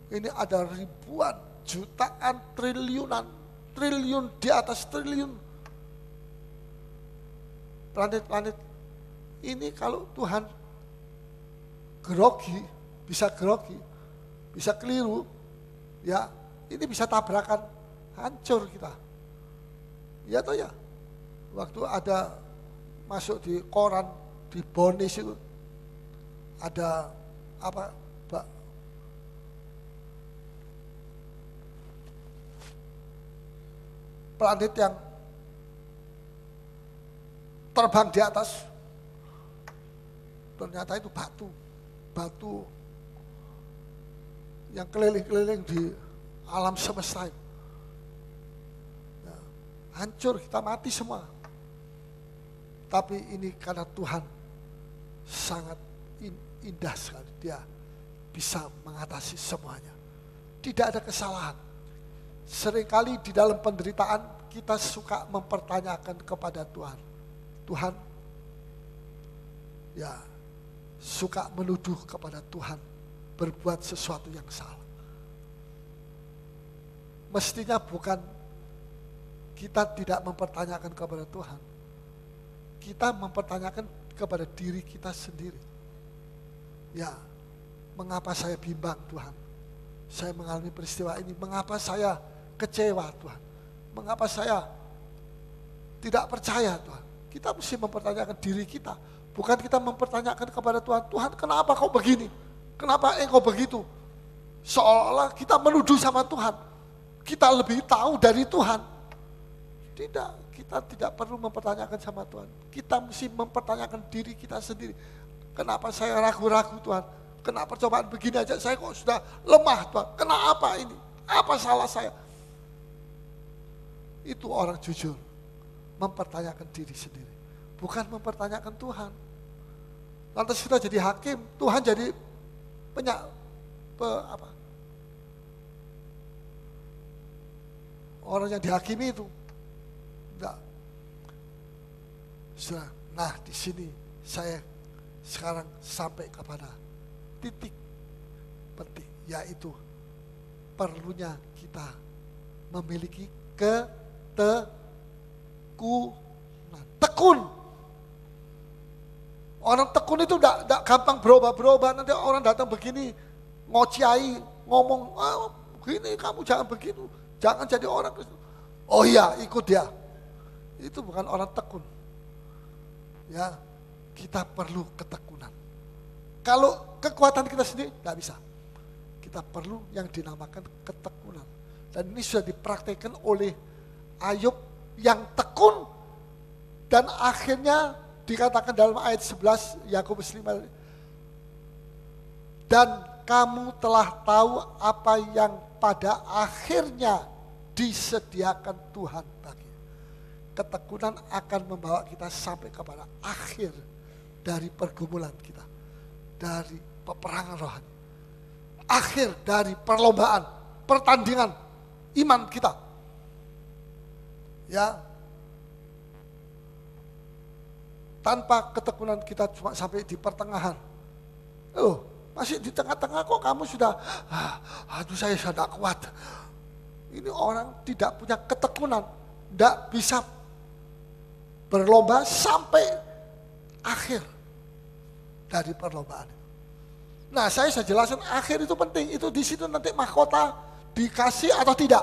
Ini ada ribuan, jutaan, triliunan, triliun di atas triliun planet-planet. Ini kalau Tuhan grogi, bisa keliru, ya ini bisa tabrakan, hancur kita. Ya toh ya, waktu ada masuk di koran, di Bonis itu, ada apa, planet yang terbang di atas, ternyata itu batu yang keliling-keliling di alam semesta itu. Ya, hancur, kita mati semua. Tapi ini karena Tuhan sangat indah sekali, Dia bisa mengatasi semuanya. Tidak ada kesalahan. Seringkali di dalam penderitaan kita suka mempertanyakan kepada Tuhan. Tuhan, ya suka menuduh kepada Tuhan berbuat sesuatu yang salah. Mestinya bukan kita tidak mempertanyakan kepada Tuhan. Kita mempertanyakan kepada diri kita sendiri. Ya, mengapa saya bimbang Tuhan? Saya mengalami peristiwa ini, mengapa saya kecewa Tuhan? Mengapa saya tidak percaya Tuhan? Kita mesti mempertanyakan diri kita. Bukan kita mempertanyakan kepada Tuhan, Tuhan kenapa kau begini? Kenapa engkau begitu? Seolah-olah kita menuduh sama Tuhan. Kita lebih tahu dari Tuhan. Tidak, kita tidak perlu mempertanyakan sama Tuhan. Kita mesti mempertanyakan diri kita sendiri. Kenapa saya ragu-ragu Tuhan? Kenapa cobaan begini aja saya kok sudah lemah Tuhan? Kenapa ini? Apa salah saya? Itu orang jujur. Mempertanyakan diri sendiri. Bukan mempertanyakan Tuhan. Lantas kita jadi hakim, Tuhan jadi orang yang dihakimi itu. Enggak. Saudara, nah di sini saya sekarang sampai kepada titik penting, yaitu perlunya kita memiliki ketekunan. Tekun. Orang tekun itu tidak gampang berubah-berubah. Nanti orang datang begini, ngociai, ngomong, begini kamu jangan begitu, jangan jadi orang Kristen. Oh iya, ikut dia. Itu bukan orang tekun. Ya, kita perlu ketekunan. Kalau kekuatan kita sendiri tidak bisa. Kita perlu yang dinamakan ketekunan. Dan ini sudah dipraktikkan oleh Ayub yang tekun. Dan akhirnya dikatakan dalam ayat 11 Yakobus 5. Dan kamu telah tahu apa yang pada akhirnya disediakan Tuhan bagi. Ketekunan akan membawa kita sampai kepada akhir dari pergumulan kita. Dari peperangan rohani. Akhir dari perlombaan, pertandingan iman kita. Ya. Tanpa ketekunan kita cuma sampai di pertengahan. Masih di tengah-tengah kok kamu sudah, aduh saya sudah tidak kuat. Ini orang tidak punya ketekunan, tidak bisa berlomba sampai akhir dari perlombaan. Nah, saya jelaskan akhir itu penting. Itu di situ nanti mahkota dikasih atau tidak.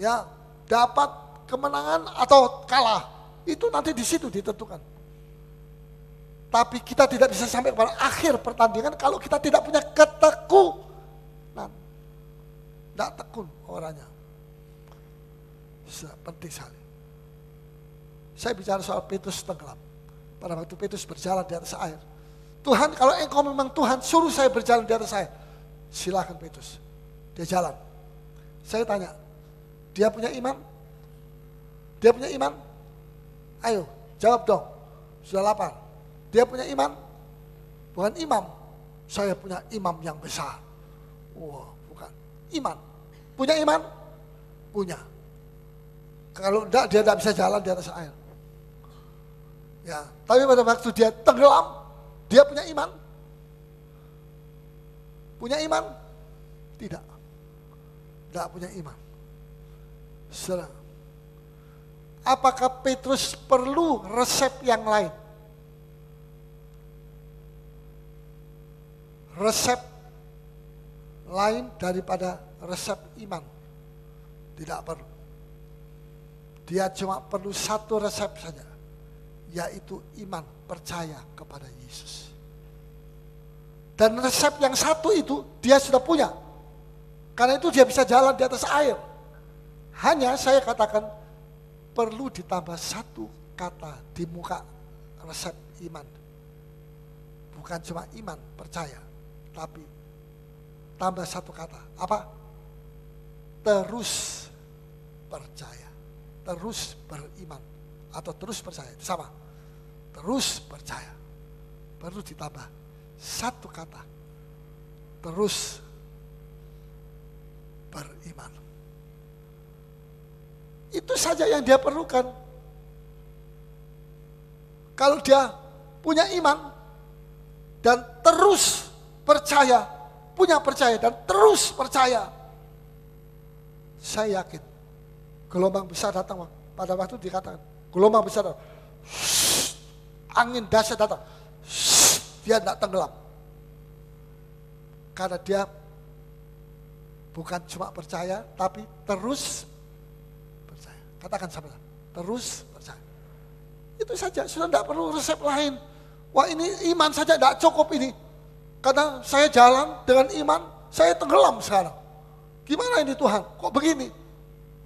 Ya, dapat kemenangan atau kalah. Itu nanti di situ ditentukan. Tapi kita tidak bisa sampai pada akhir pertandingan kalau kita tidak punya ketekunan. Tidak tekun orangnya. Penting sekali. Saya bicara soal Petrus tenggelam. Pada waktu Petrus berjalan di atas air. Tuhan, kalau engkau memang Tuhan, suruh saya berjalan di atas air. Silakan Petrus. Dia jalan. Saya tanya, dia punya iman? Dia punya iman? Ayo, jawab dong. Sudah lapar. Dia punya iman? Bukan imam. Saya punya imam yang besar. Wah, bukan. Iman. Punya iman? Punya. Kalau enggak, dia tidak bisa jalan di atas air. Ya, tapi pada waktu dia tenggelam, dia punya iman? Punya iman? Tidak. Tidak punya iman. Saudara, apakah Petrus perlu resep yang lain? Resep lain daripada resep iman? Tidak perlu. Dia cuma perlu satu resep saja, yaitu iman, percaya kepada Yesus. Dan resep yang satu itu dia sudah punya. Karena itu dia bisa jalan di atas air. Hanya saya katakan perlu ditambah satu kata di muka resep iman. Bukan cuma iman, percaya. Tapi tambah satu kata. Apa? Terus percaya. Terus beriman. Atau terus percaya. Itu sama. Terus percaya. Perlu ditambah satu kata. Terus beriman. Itu saja yang dia perlukan. Kalau dia punya iman dan terus percaya, punya percaya dan terus percaya, saya yakin gelombang besar datang. Pada waktu dikatakan gelombang besar datang, angin dahsyat datang, dia tidak tenggelam. Karena dia bukan cuma percaya, tapi terus percaya. Katakan sama-sama, terus percaya. Itu saja, sudah tidak perlu resep lain. Wah, ini iman saja tidak cukup ini. Karena saya jalan dengan iman, saya tenggelam sekarang. Gimana ini Tuhan? Kok begini?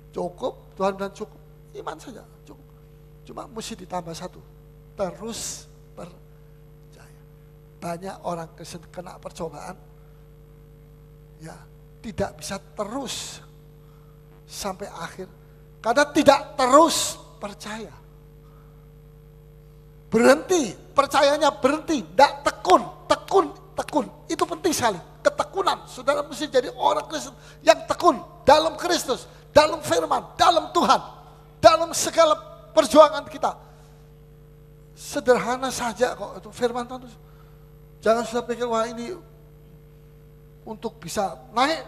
Cukup, Tuhan bilang cukup. Iman saja, cukup. Cuma mesti ditambah satu. Terus percaya. Banyak orang Kristen kena percobaan, ya tidak bisa terus sampai akhir. Karena tidak terus percaya. Berhenti, percayanya berhenti, tidak tekun. Itu penting sekali. Ketekunan, saudara mesti jadi orang Kristen yang tekun dalam Kristus, dalam firman, dalam Tuhan, dalam segala perjuangan kita. sederhana saja kok itu firman Tuhan. Jangan sudah pikir wah ini untuk bisa naik,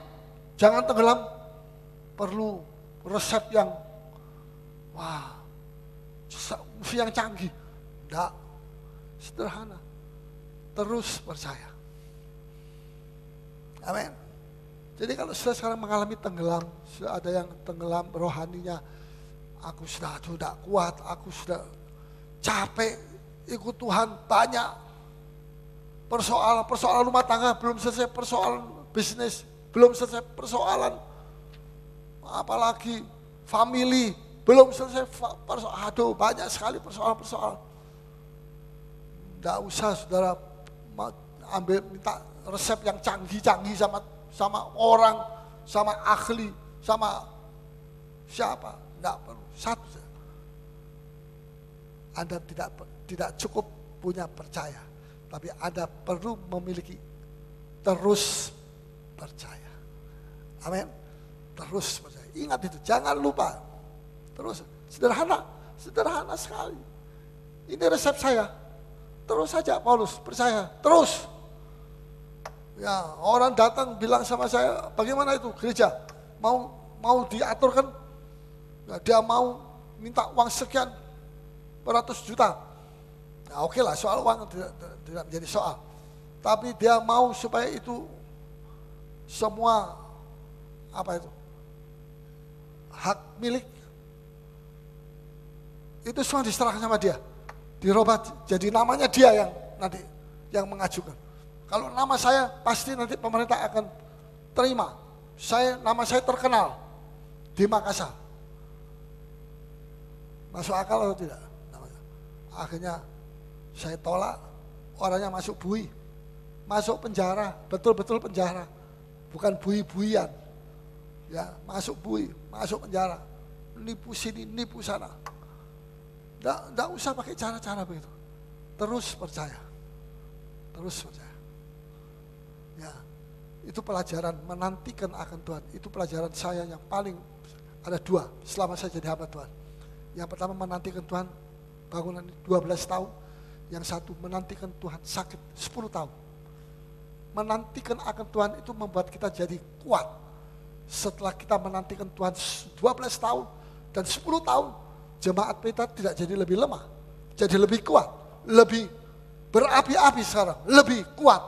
jangan tenggelam, perlu resep yang wah yang canggih. Enggak, sederhana, terus percaya. Amin. Jadi kalau sudah sekarang mengalami tenggelam, sudah ada yang tenggelam rohaninya, aku sudah tidak kuat, aku sudah capek ikut Tuhan, banyak persoalan rumah tangga belum selesai, persoalan bisnis belum selesai, persoalan apalagi family belum selesai, aduh banyak sekali persoalan. Tidak usah saudara minta resep yang canggih-canggih sama orang, sama ahli, sama siapa. Tidak perlu, satu saja. Anda tidak cukup punya percaya, tapi Anda perlu memiliki terus percaya. Amin. Terus percaya. Ingat itu, jangan lupa. Terus, sederhana sekali. Ini resep saya. Terus saja Paulus, percaya, terus. Ya, orang datang bilang sama saya, bagaimana itu gereja? Mau diaturkan? Ya, dia mau minta uang sekian beratus juta. Nah, oke lah, soal uang tidak menjadi soal. Tapi dia mau supaya itu semua apa itu? Hak milik itu semua diserahkan sama dia. Dirubah jadi namanya dia yang nanti yang mengajukan. Kalau nama saya pasti nanti pemerintah akan terima. Nama saya terkenal di Makassar. Masuk akal atau tidak? Akhirnya saya tolak, orangnya masuk bui, masuk penjara, betul-betul penjara, bukan bui-buian. Ya, masuk bui, masuk penjara, nipu sini, nipu sana. Nggak usah pakai cara-cara begitu. Terus percaya. Terus percaya. Ya, itu pelajaran menantikan akan Tuhan. Itu pelajaran saya yang paling, ada dua selama saya jadi hamba Tuhan. Yang pertama menantikan Tuhan bangunan 12 tahun. Yang satu menantikan Tuhan sakit 10 tahun. Menantikan akan Tuhan itu membuat kita jadi kuat. Setelah kita menantikan Tuhan 12 tahun dan 10 tahun, jemaat kita tidak jadi lebih lemah. Jadi lebih kuat, lebih berapi-api sekarang, lebih kuat.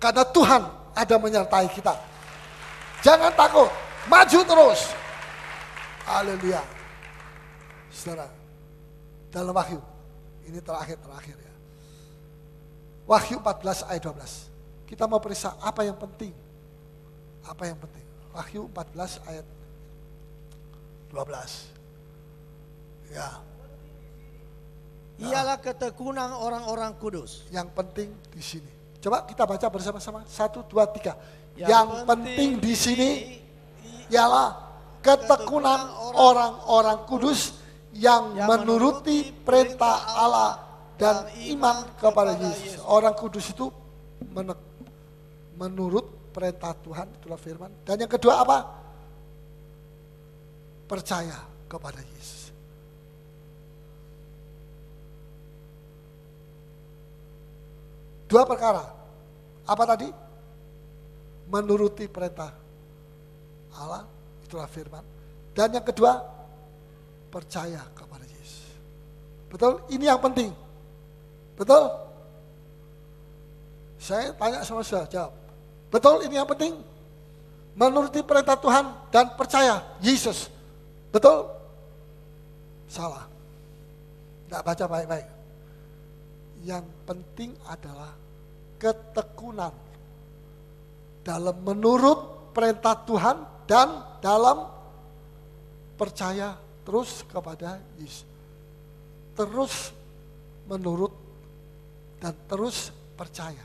Karena Tuhan ada menyertai kita. Jangan takut, maju terus. Haleluya. Saudara, dalam Wahyu, ini terakhir ya. Wahyu 14 ayat 12. Kita mau periksa apa yang penting. Apa yang penting. Wahyu 14 ayat 12. Ya. Ialah ketekunan orang-orang kudus. Yang penting di sini. Coba kita baca bersama-sama. 1, 2, 3. Yang penting di sini ialah ketekunan orang-orang kudus yang menuruti perintah Allah dan iman kepada Yesus. Orang kudus itu menurut perintah Tuhan, itulah firman. Dan yang kedua apa? Percaya kepada Yesus. Dua perkara. Apa tadi? Menuruti perintah Allah, itulah firman. Dan yang kedua, percaya kepada Yesus. Betul? Ini yang penting. Betul? Saya tanya sama saudara, jawab. Betul, ini yang penting? Menuruti perintah Tuhan dan percaya Yesus. Betul? Salah. Tidak baca baik-baik. Yang penting adalah ketekunan dalam menurut perintah Tuhan dan dalam percaya terus kepada Yesus. Terus menurut dan terus percaya.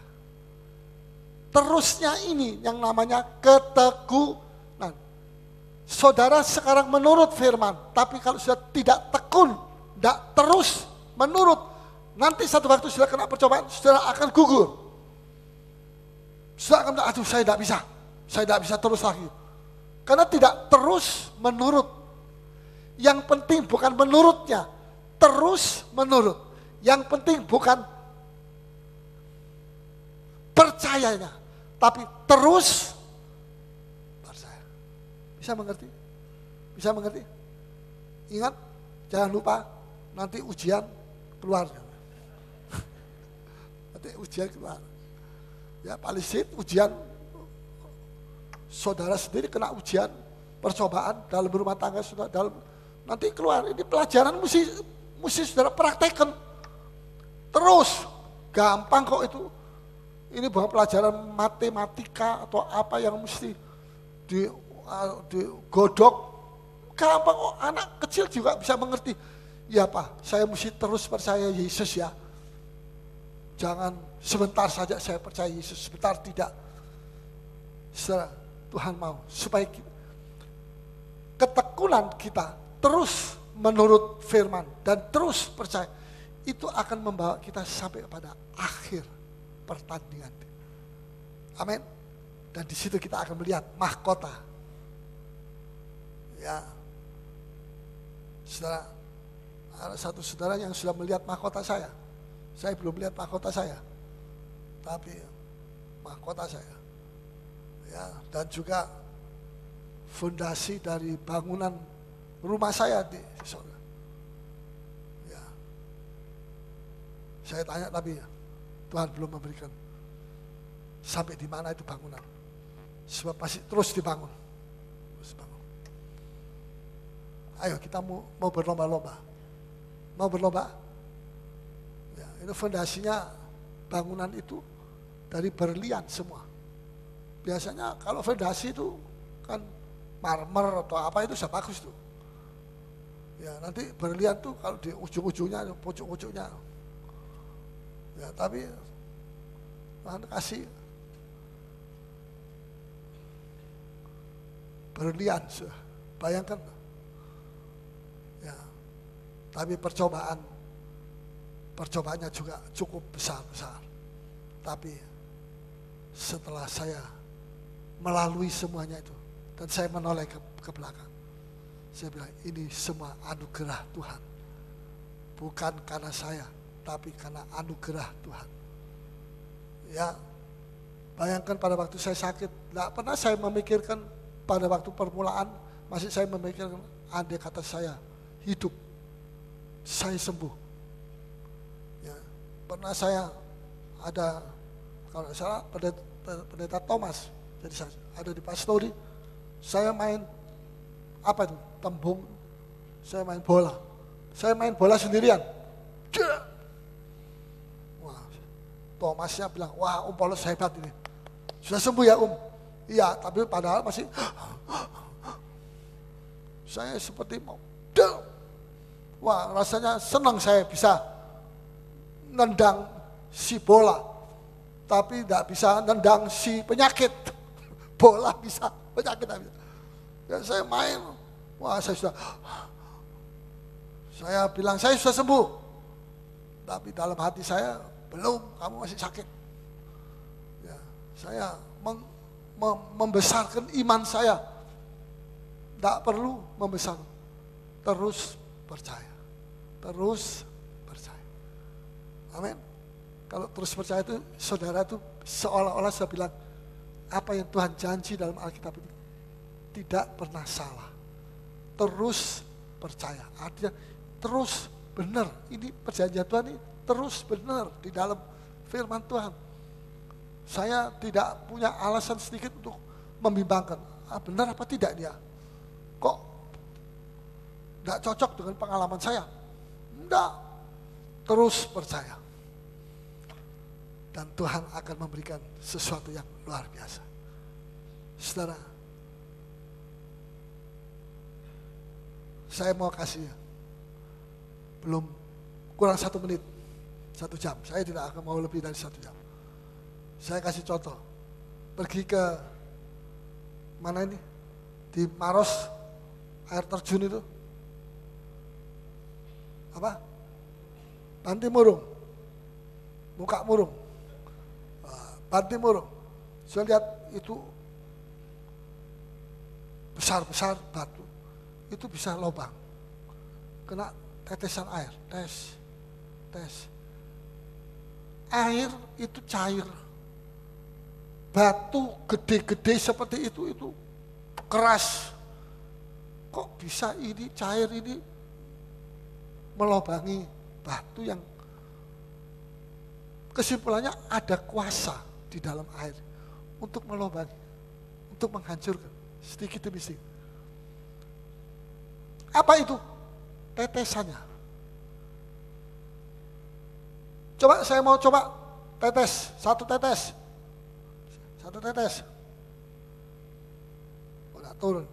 Terusnya ini yang namanya ketekunan. Saudara sekarang menurut firman, tapi kalau sudah tidak tekun, tidak terus menurut, nanti satu waktu sudah kena percobaan, saudara akan gugur. Saudara akan bilang, aduh saya tidak bisa terus lagi. Karena tidak terus menurut. Yang penting bukan menurutnya, terus menurut. Yang penting bukan percayanya, tapi terus percaya. Bisa mengerti? Bisa mengerti? Ingat, jangan lupa nanti ujian keluar. Nanti ujian keluar. Ya, paling ujian, saudara sendiri kena ujian, percobaan dalam rumah tangga saudara, nanti keluar. Ini pelajaran mesti saudara praktekkan. Terus, gampang kok itu. Ini bukan pelajaran matematika atau apa yang mesti digodok. Gampang kok, anak kecil juga bisa mengerti. Ya Pak, saya mesti terus percaya Yesus ya. Jangan sebentar saja saya percaya Yesus, sebentar tidak. Saudara, Tuhan mau supaya ketekunan kita terus menurut firman dan terus percaya, itu akan membawa kita sampai pada akhir pertandingan. Amin. Dan di situ kita akan melihat mahkota. Ya, saudara, ada satu saudara yang sudah melihat mahkota saya. Saya belum lihat mahkota saya, tapi mahkota saya. Ya, dan juga fondasi dari bangunan rumah saya di sana. Ya. Saya tanya tapi Tuhan belum memberikan sampai di mana itu bangunan. Sebab pasti terus dibangun. Terus dibangun. Ayo kita mau berlomba-lomba. Mau berlomba? Ya, itu fondasinya bangunan itu dari berlian semua. Biasanya kalau fondasi itu kan marmer atau apa itu sudah bagus tuh. Ya, nanti berlian tuh kalau di ujung-ujungnya, pucuk-pucuknya. Ya, tapi Tuhan kasih berlian sudah. Bayangkan. Ya. Tapi percobaannya juga cukup besar-besar. Tapi setelah saya melalui semuanya itu, dan saya menoleh ke belakang, saya bilang ini semua anugerah Tuhan. Bukan karena saya, tapi karena anugerah Tuhan. Ya, bayangkan pada waktu saya sakit, tidak pernah saya memikirkan pada waktu permulaan, masih saya memikirkan andai kata saya hidup, saya sembuh. Ya, pernah saya ada, kalau tidak salah, pendeta Thomas, jadi saya ada di pastori, saya main apa itu, tembung, saya main bola. Saya main bola sendirian. Wah, Thomasnya bilang, wah Om Paulus hebat ini. Sudah sembuh ya Om? Iya, tapi padahal masih, saya seperti mau, wah rasanya senang saya bisa nendang si bola. Tapi tidak bisa nendang si penyakit. Bola bisa, penyakit tidak bisa. Ya, saya main, wah saya bilang saya sudah sembuh. Tapi dalam hati saya, belum, kamu masih sakit. Ya, saya membesarkan iman saya. Tidak perlu membesar, terus percaya. Terus percaya. Amin. Kalau terus percaya itu, saudara itu seolah-olah saya bilang, apa yang Tuhan janji dalam Alkitab itu tidak pernah salah. Terus percaya, artinya terus benar. Ini perjanjian Tuhan ini terus benar di dalam firman Tuhan. Saya tidak punya alasan sedikit untuk membimbangkan, benar apa tidak dia? Kok tidak cocok dengan pengalaman saya? Tidak, terus percaya. Dan Tuhan akan memberikan sesuatu yang luar biasa. Saudara, saya mau kasih, belum kurang 1 menit, 1 jam. Saya tidak akan mau lebih dari 1 jam. Saya kasih contoh, pergi ke mana ini? Di Maros, air terjun itu. Apa? Banti Murung. Muka Murung. Banti Murung. Saya lihat itu besar-besar batu. Itu bisa lubang. Kena tetesan air, tes. tetes. Air itu cair. Batu gede-gede seperti itu keras. Kok bisa ini cair ini melobangi batu yang kesimpulannya ada kuasa di dalam air untuk melobangi, untuk menghancurkan sedikit demi sedikit. Apa itu? Tetesannya. Coba saya mau coba tetes, satu tetes. Udah turun.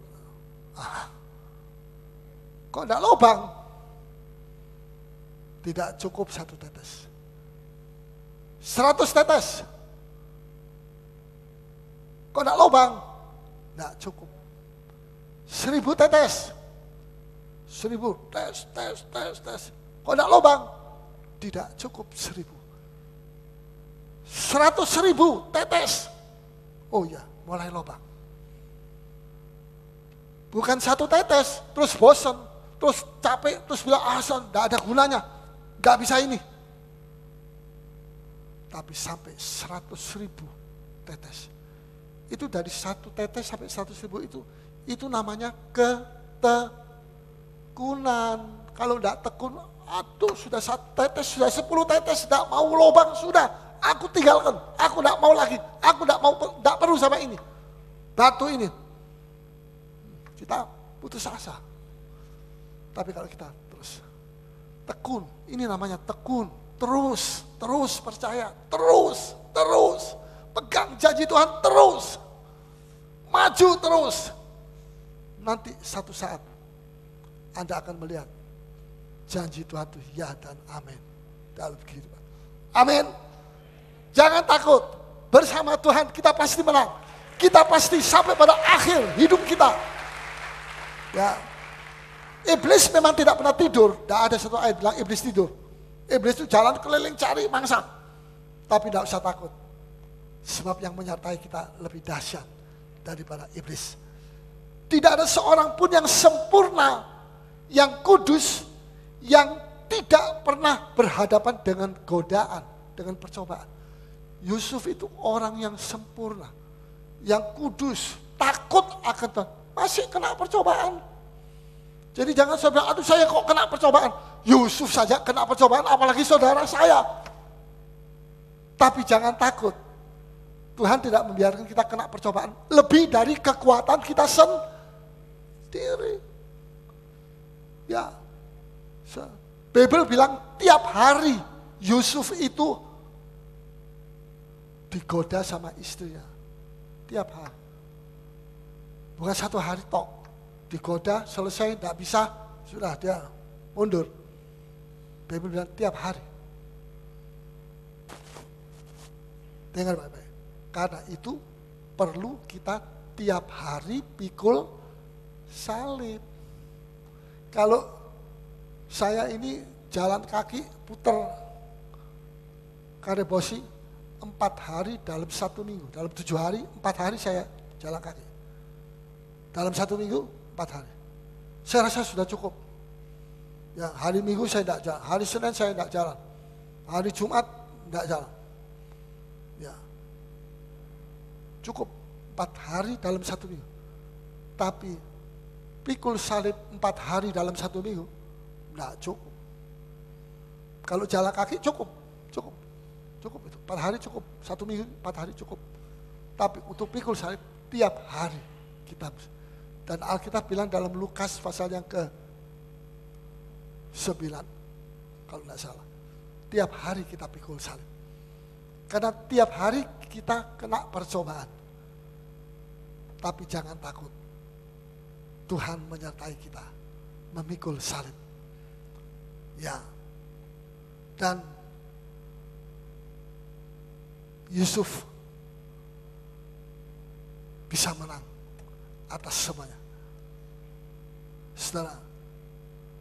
Kok enggak lubang? Tidak cukup satu tetes. 100 tetes. Kok enggak lubang? Enggak cukup. 1000 tetes. 1000 tes. Kok enggak lubang? Tidak cukup 1000. 100.000 tetes. Oh ya, mulai lubang. Bukan satu tetes, terus bosan, terus capek, terus bilang enggak ada gunanya, enggak bisa ini. Tapi sampai 100.000 tetes. Itu dari satu tetes sampai 100.000 itu namanya ketekunan. Kalau enggak tekun, aduh sudah 1 tetes, sudah 10 tetes, enggak mau lubang, sudah. Aku tinggalkan, aku enggak mau lagi, aku enggak perlu sama ini. Batu ini. Kita putus asa. Tapi kalau kita terus tekun, ini namanya tekun. Terus percaya, terus. Pegang janji Tuhan terus. Maju terus. Nanti satu saat Anda akan melihat janji Tuhan itu ya dan amin dalam kehidupan. Amin. Jangan takut. Bersama Tuhan kita pasti menang. Kita pasti sampai pada akhir hidup kita. Ya, iblis memang tidak pernah tidur. Tidak ada satu ayat bilang iblis tidur. Iblis itu jalan keliling cari mangsa. Tapi tidak usah takut. Sebab yang menyertai kita lebih dahsyat daripada iblis. Tidak ada seorang pun yang sempurna, yang kudus, yang tidak pernah berhadapan dengan godaan, dengan percobaan. Yusuf itu orang yang sempurna, yang kudus, takut akan Tuhan. Masih kena percobaan. Jadi jangan saudara, aduh saya kok kena percobaan. Yusuf saja kena percobaan, apalagi saudara saya. Tapi jangan takut. Tuhan tidak membiarkan kita kena percobaan lebih dari kekuatan kita sendiri. Ya, Bible bilang tiap hari Yusuf itu digoda sama istrinya. Tiap hari. Bukan satu hari tok, digoda, selesai, tidak bisa, sudah dia mundur. Bible bilang tiap hari. Dengar baik-baik. Karena itu perlu kita tiap hari pikul salib. Kalau saya ini jalan kaki puter Karebosi 4 hari dalam 1 minggu. Dalam 7 hari, 4 hari saya jalan kaki. Dalam 1 minggu, 4 hari. Saya rasa sudah cukup. Ya, hari Minggu saya tidak jalan, hari Senin saya tidak jalan, hari Jumat tidak jalan. Ya, cukup 4 hari dalam 1 minggu. Tapi pikul salib 4 hari dalam 1 minggu, tidak cukup. Kalau jalan kaki cukup itu 4 hari cukup, 1 minggu 4 hari cukup. Tapi untuk pikul salib tiap hari kita. Dan Alkitab bilang dalam Lukas pasal yang ke-9, kalau tidak salah, tiap hari kita pikul salib. Karena tiap hari kita kena percobaan. Tapi jangan takut. Tuhan menyertai kita memikul salib. Ya. Dan Yusuf bisa menang atas semuanya. Saudara,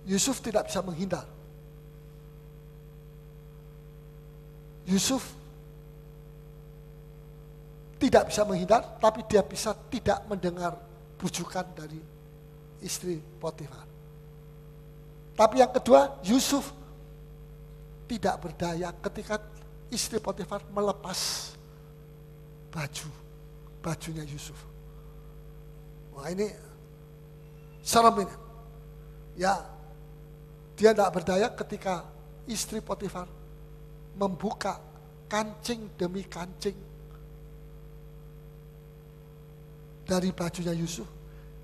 Yusuf tidak bisa menghindar. Yusuf tidak bisa menghindar, tapi dia bisa tidak mendengar bujukan dari istri Potifar. Tapi yang kedua, Yusuf tidak berdaya ketika istri Potifar melepas bajunya Yusuf. Wah, ini serem ini. Ya, dia tidak berdaya ketika istri Potifar membuka kancing demi kancing dari bajunya Yusuf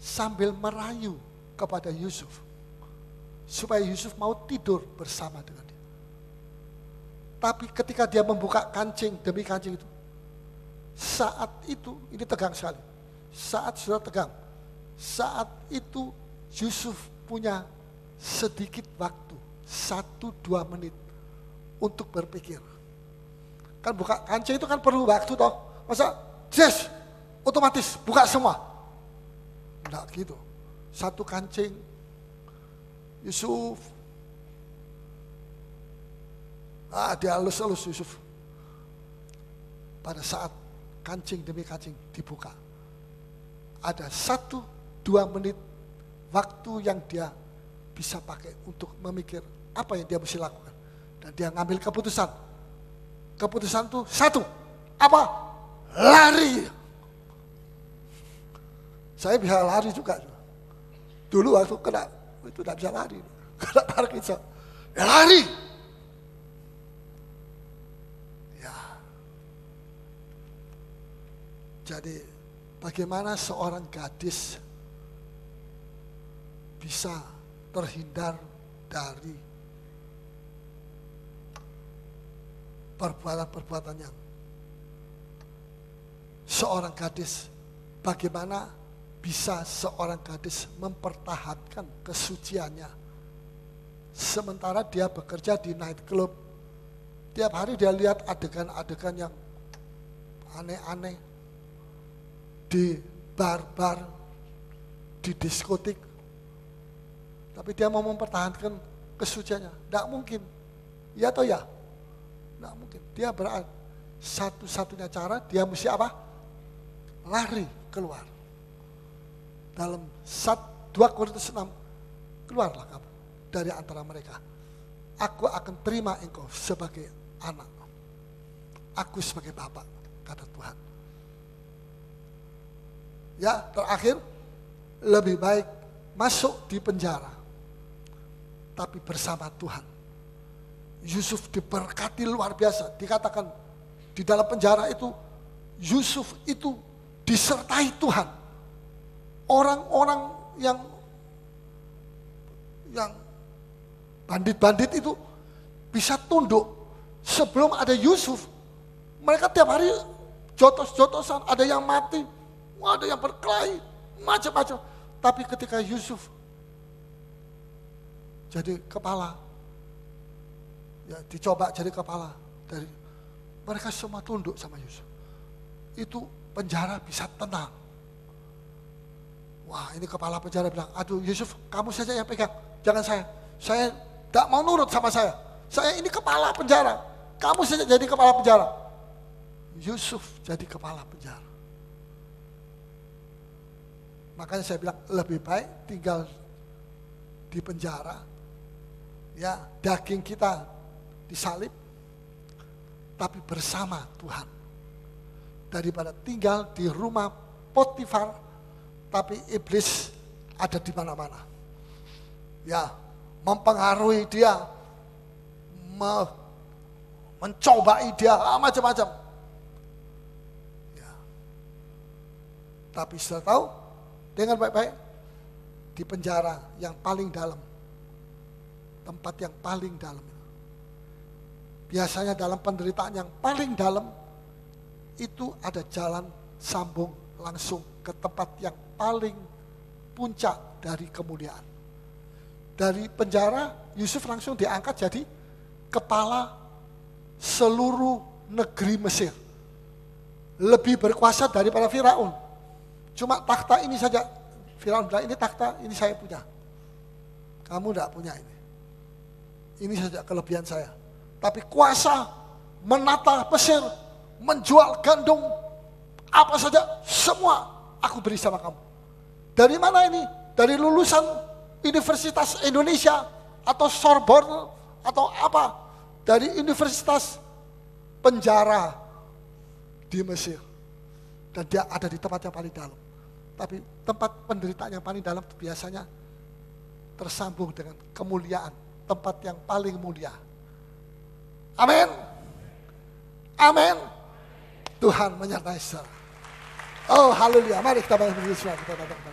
sambil merayu kepada Yusuf supaya Yusuf mau tidur bersama dengan dia. Tapi ketika dia membuka kancing demi kancing itu, saat itu, ini tegang sekali. Saat sudah tegang, saat itu Yusuf punya sedikit waktu, 1-2 menit untuk berpikir. Kan buka kancing itu kan perlu waktu toh. Masa otomatis buka semua? Enggak gitu. Satu kancing, Yusuf, dia halus-halus Yusuf. Pada saat kancing demi kancing dibuka, ada 1-2 menit waktu yang dia bisa pakai untuk memikir apa yang dia mesti lakukan. Dan dia ngambil keputusan. Keputusan itu satu, apa? Lari. Saya bisa lari juga. Dulu waktu kena, itu tidak bisa lari. Kena Parkinson. Ya lari. Ya. Jadi bagaimana seorang gadis bisa terhindar dari perbuatan-perbuatan yang seorang gadis, bagaimana bisa seorang gadis mempertahankan kesuciannya sementara dia bekerja di night club, tiap hari dia lihat adegan-adegan yang aneh-aneh di bar-bar, di diskotik, tapi dia mau mempertahankan kesuciannya. Tidak mungkin, ya atau ya? Tidak mungkin. Dia berada satu-satunya cara dia mesti apa? Lari keluar. Dalam 2 Korintus 6, keluarlah kamu dari antara mereka. Aku akan terima engkau sebagai anak. Aku sebagai bapak, kata Tuhan. Ya, terakhir, lebih baik masuk di penjara, tapi bersama Tuhan. Yusuf diberkati luar biasa. Dikatakan di dalam penjara itu, Yusuf itu disertai Tuhan. Orang-orang yang bandit-bandit itu bisa tunduk. Sebelum ada Yusuf, mereka tiap hari jotos-jotosan, ada yang mati, ada yang berkelahi, macam-macam. Tapi ketika Yusuf jadi kepala, ya dicoba jadi kepala, dari mereka semua tunduk sama Yusuf. Itu penjara bisa tenang. Wah, ini kepala penjara bilang, aduh Yusuf, kamu saja yang pegang, jangan saya. Saya tidak mau nurut sama saya. Saya ini kepala penjara, kamu saja jadi kepala penjara. Yusuf jadi kepala penjara. Makanya saya bilang lebih baik tinggal di penjara, ya daging kita disalib, tapi bersama Tuhan, daripada tinggal di rumah Potifar, tapi iblis ada di mana-mana. Ya, mempengaruhi dia, mencobai dia, macam-macam. Ya. Tapi sudah tahu, dengan baik-baik, di penjara yang paling dalam, tempat yang paling dalam. Biasanya dalam penderitaan yang paling dalam, itu ada jalan sambung langsung ke tempat yang paling puncak dari kemuliaan. Dari penjara, Yusuf langsung diangkat jadi kepala seluruh negeri Mesir. Lebih berkuasa daripada Firaun. Cuma takhta ini saja, Firaun bilang ini takhta, ini saya punya. Kamu tidak punya ini. Ini saja kelebihan saya. Tapi kuasa menata Mesir, menjual gandum, apa saja, semua aku beri sama kamu. Dari mana ini? Dari lulusan Universitas Indonesia atau Sorbonne atau apa? dari universitas penjara di Mesir. Dan dia ada di tempat yang paling dalam. Tapi tempat penderitaan yang paling dalam biasanya tersambung dengan kemuliaan, tempat yang paling mulia. Amin. Amin. Tuhan menyertai saudara. Oh haleluya, mari kita bangun berdiri, kita datang.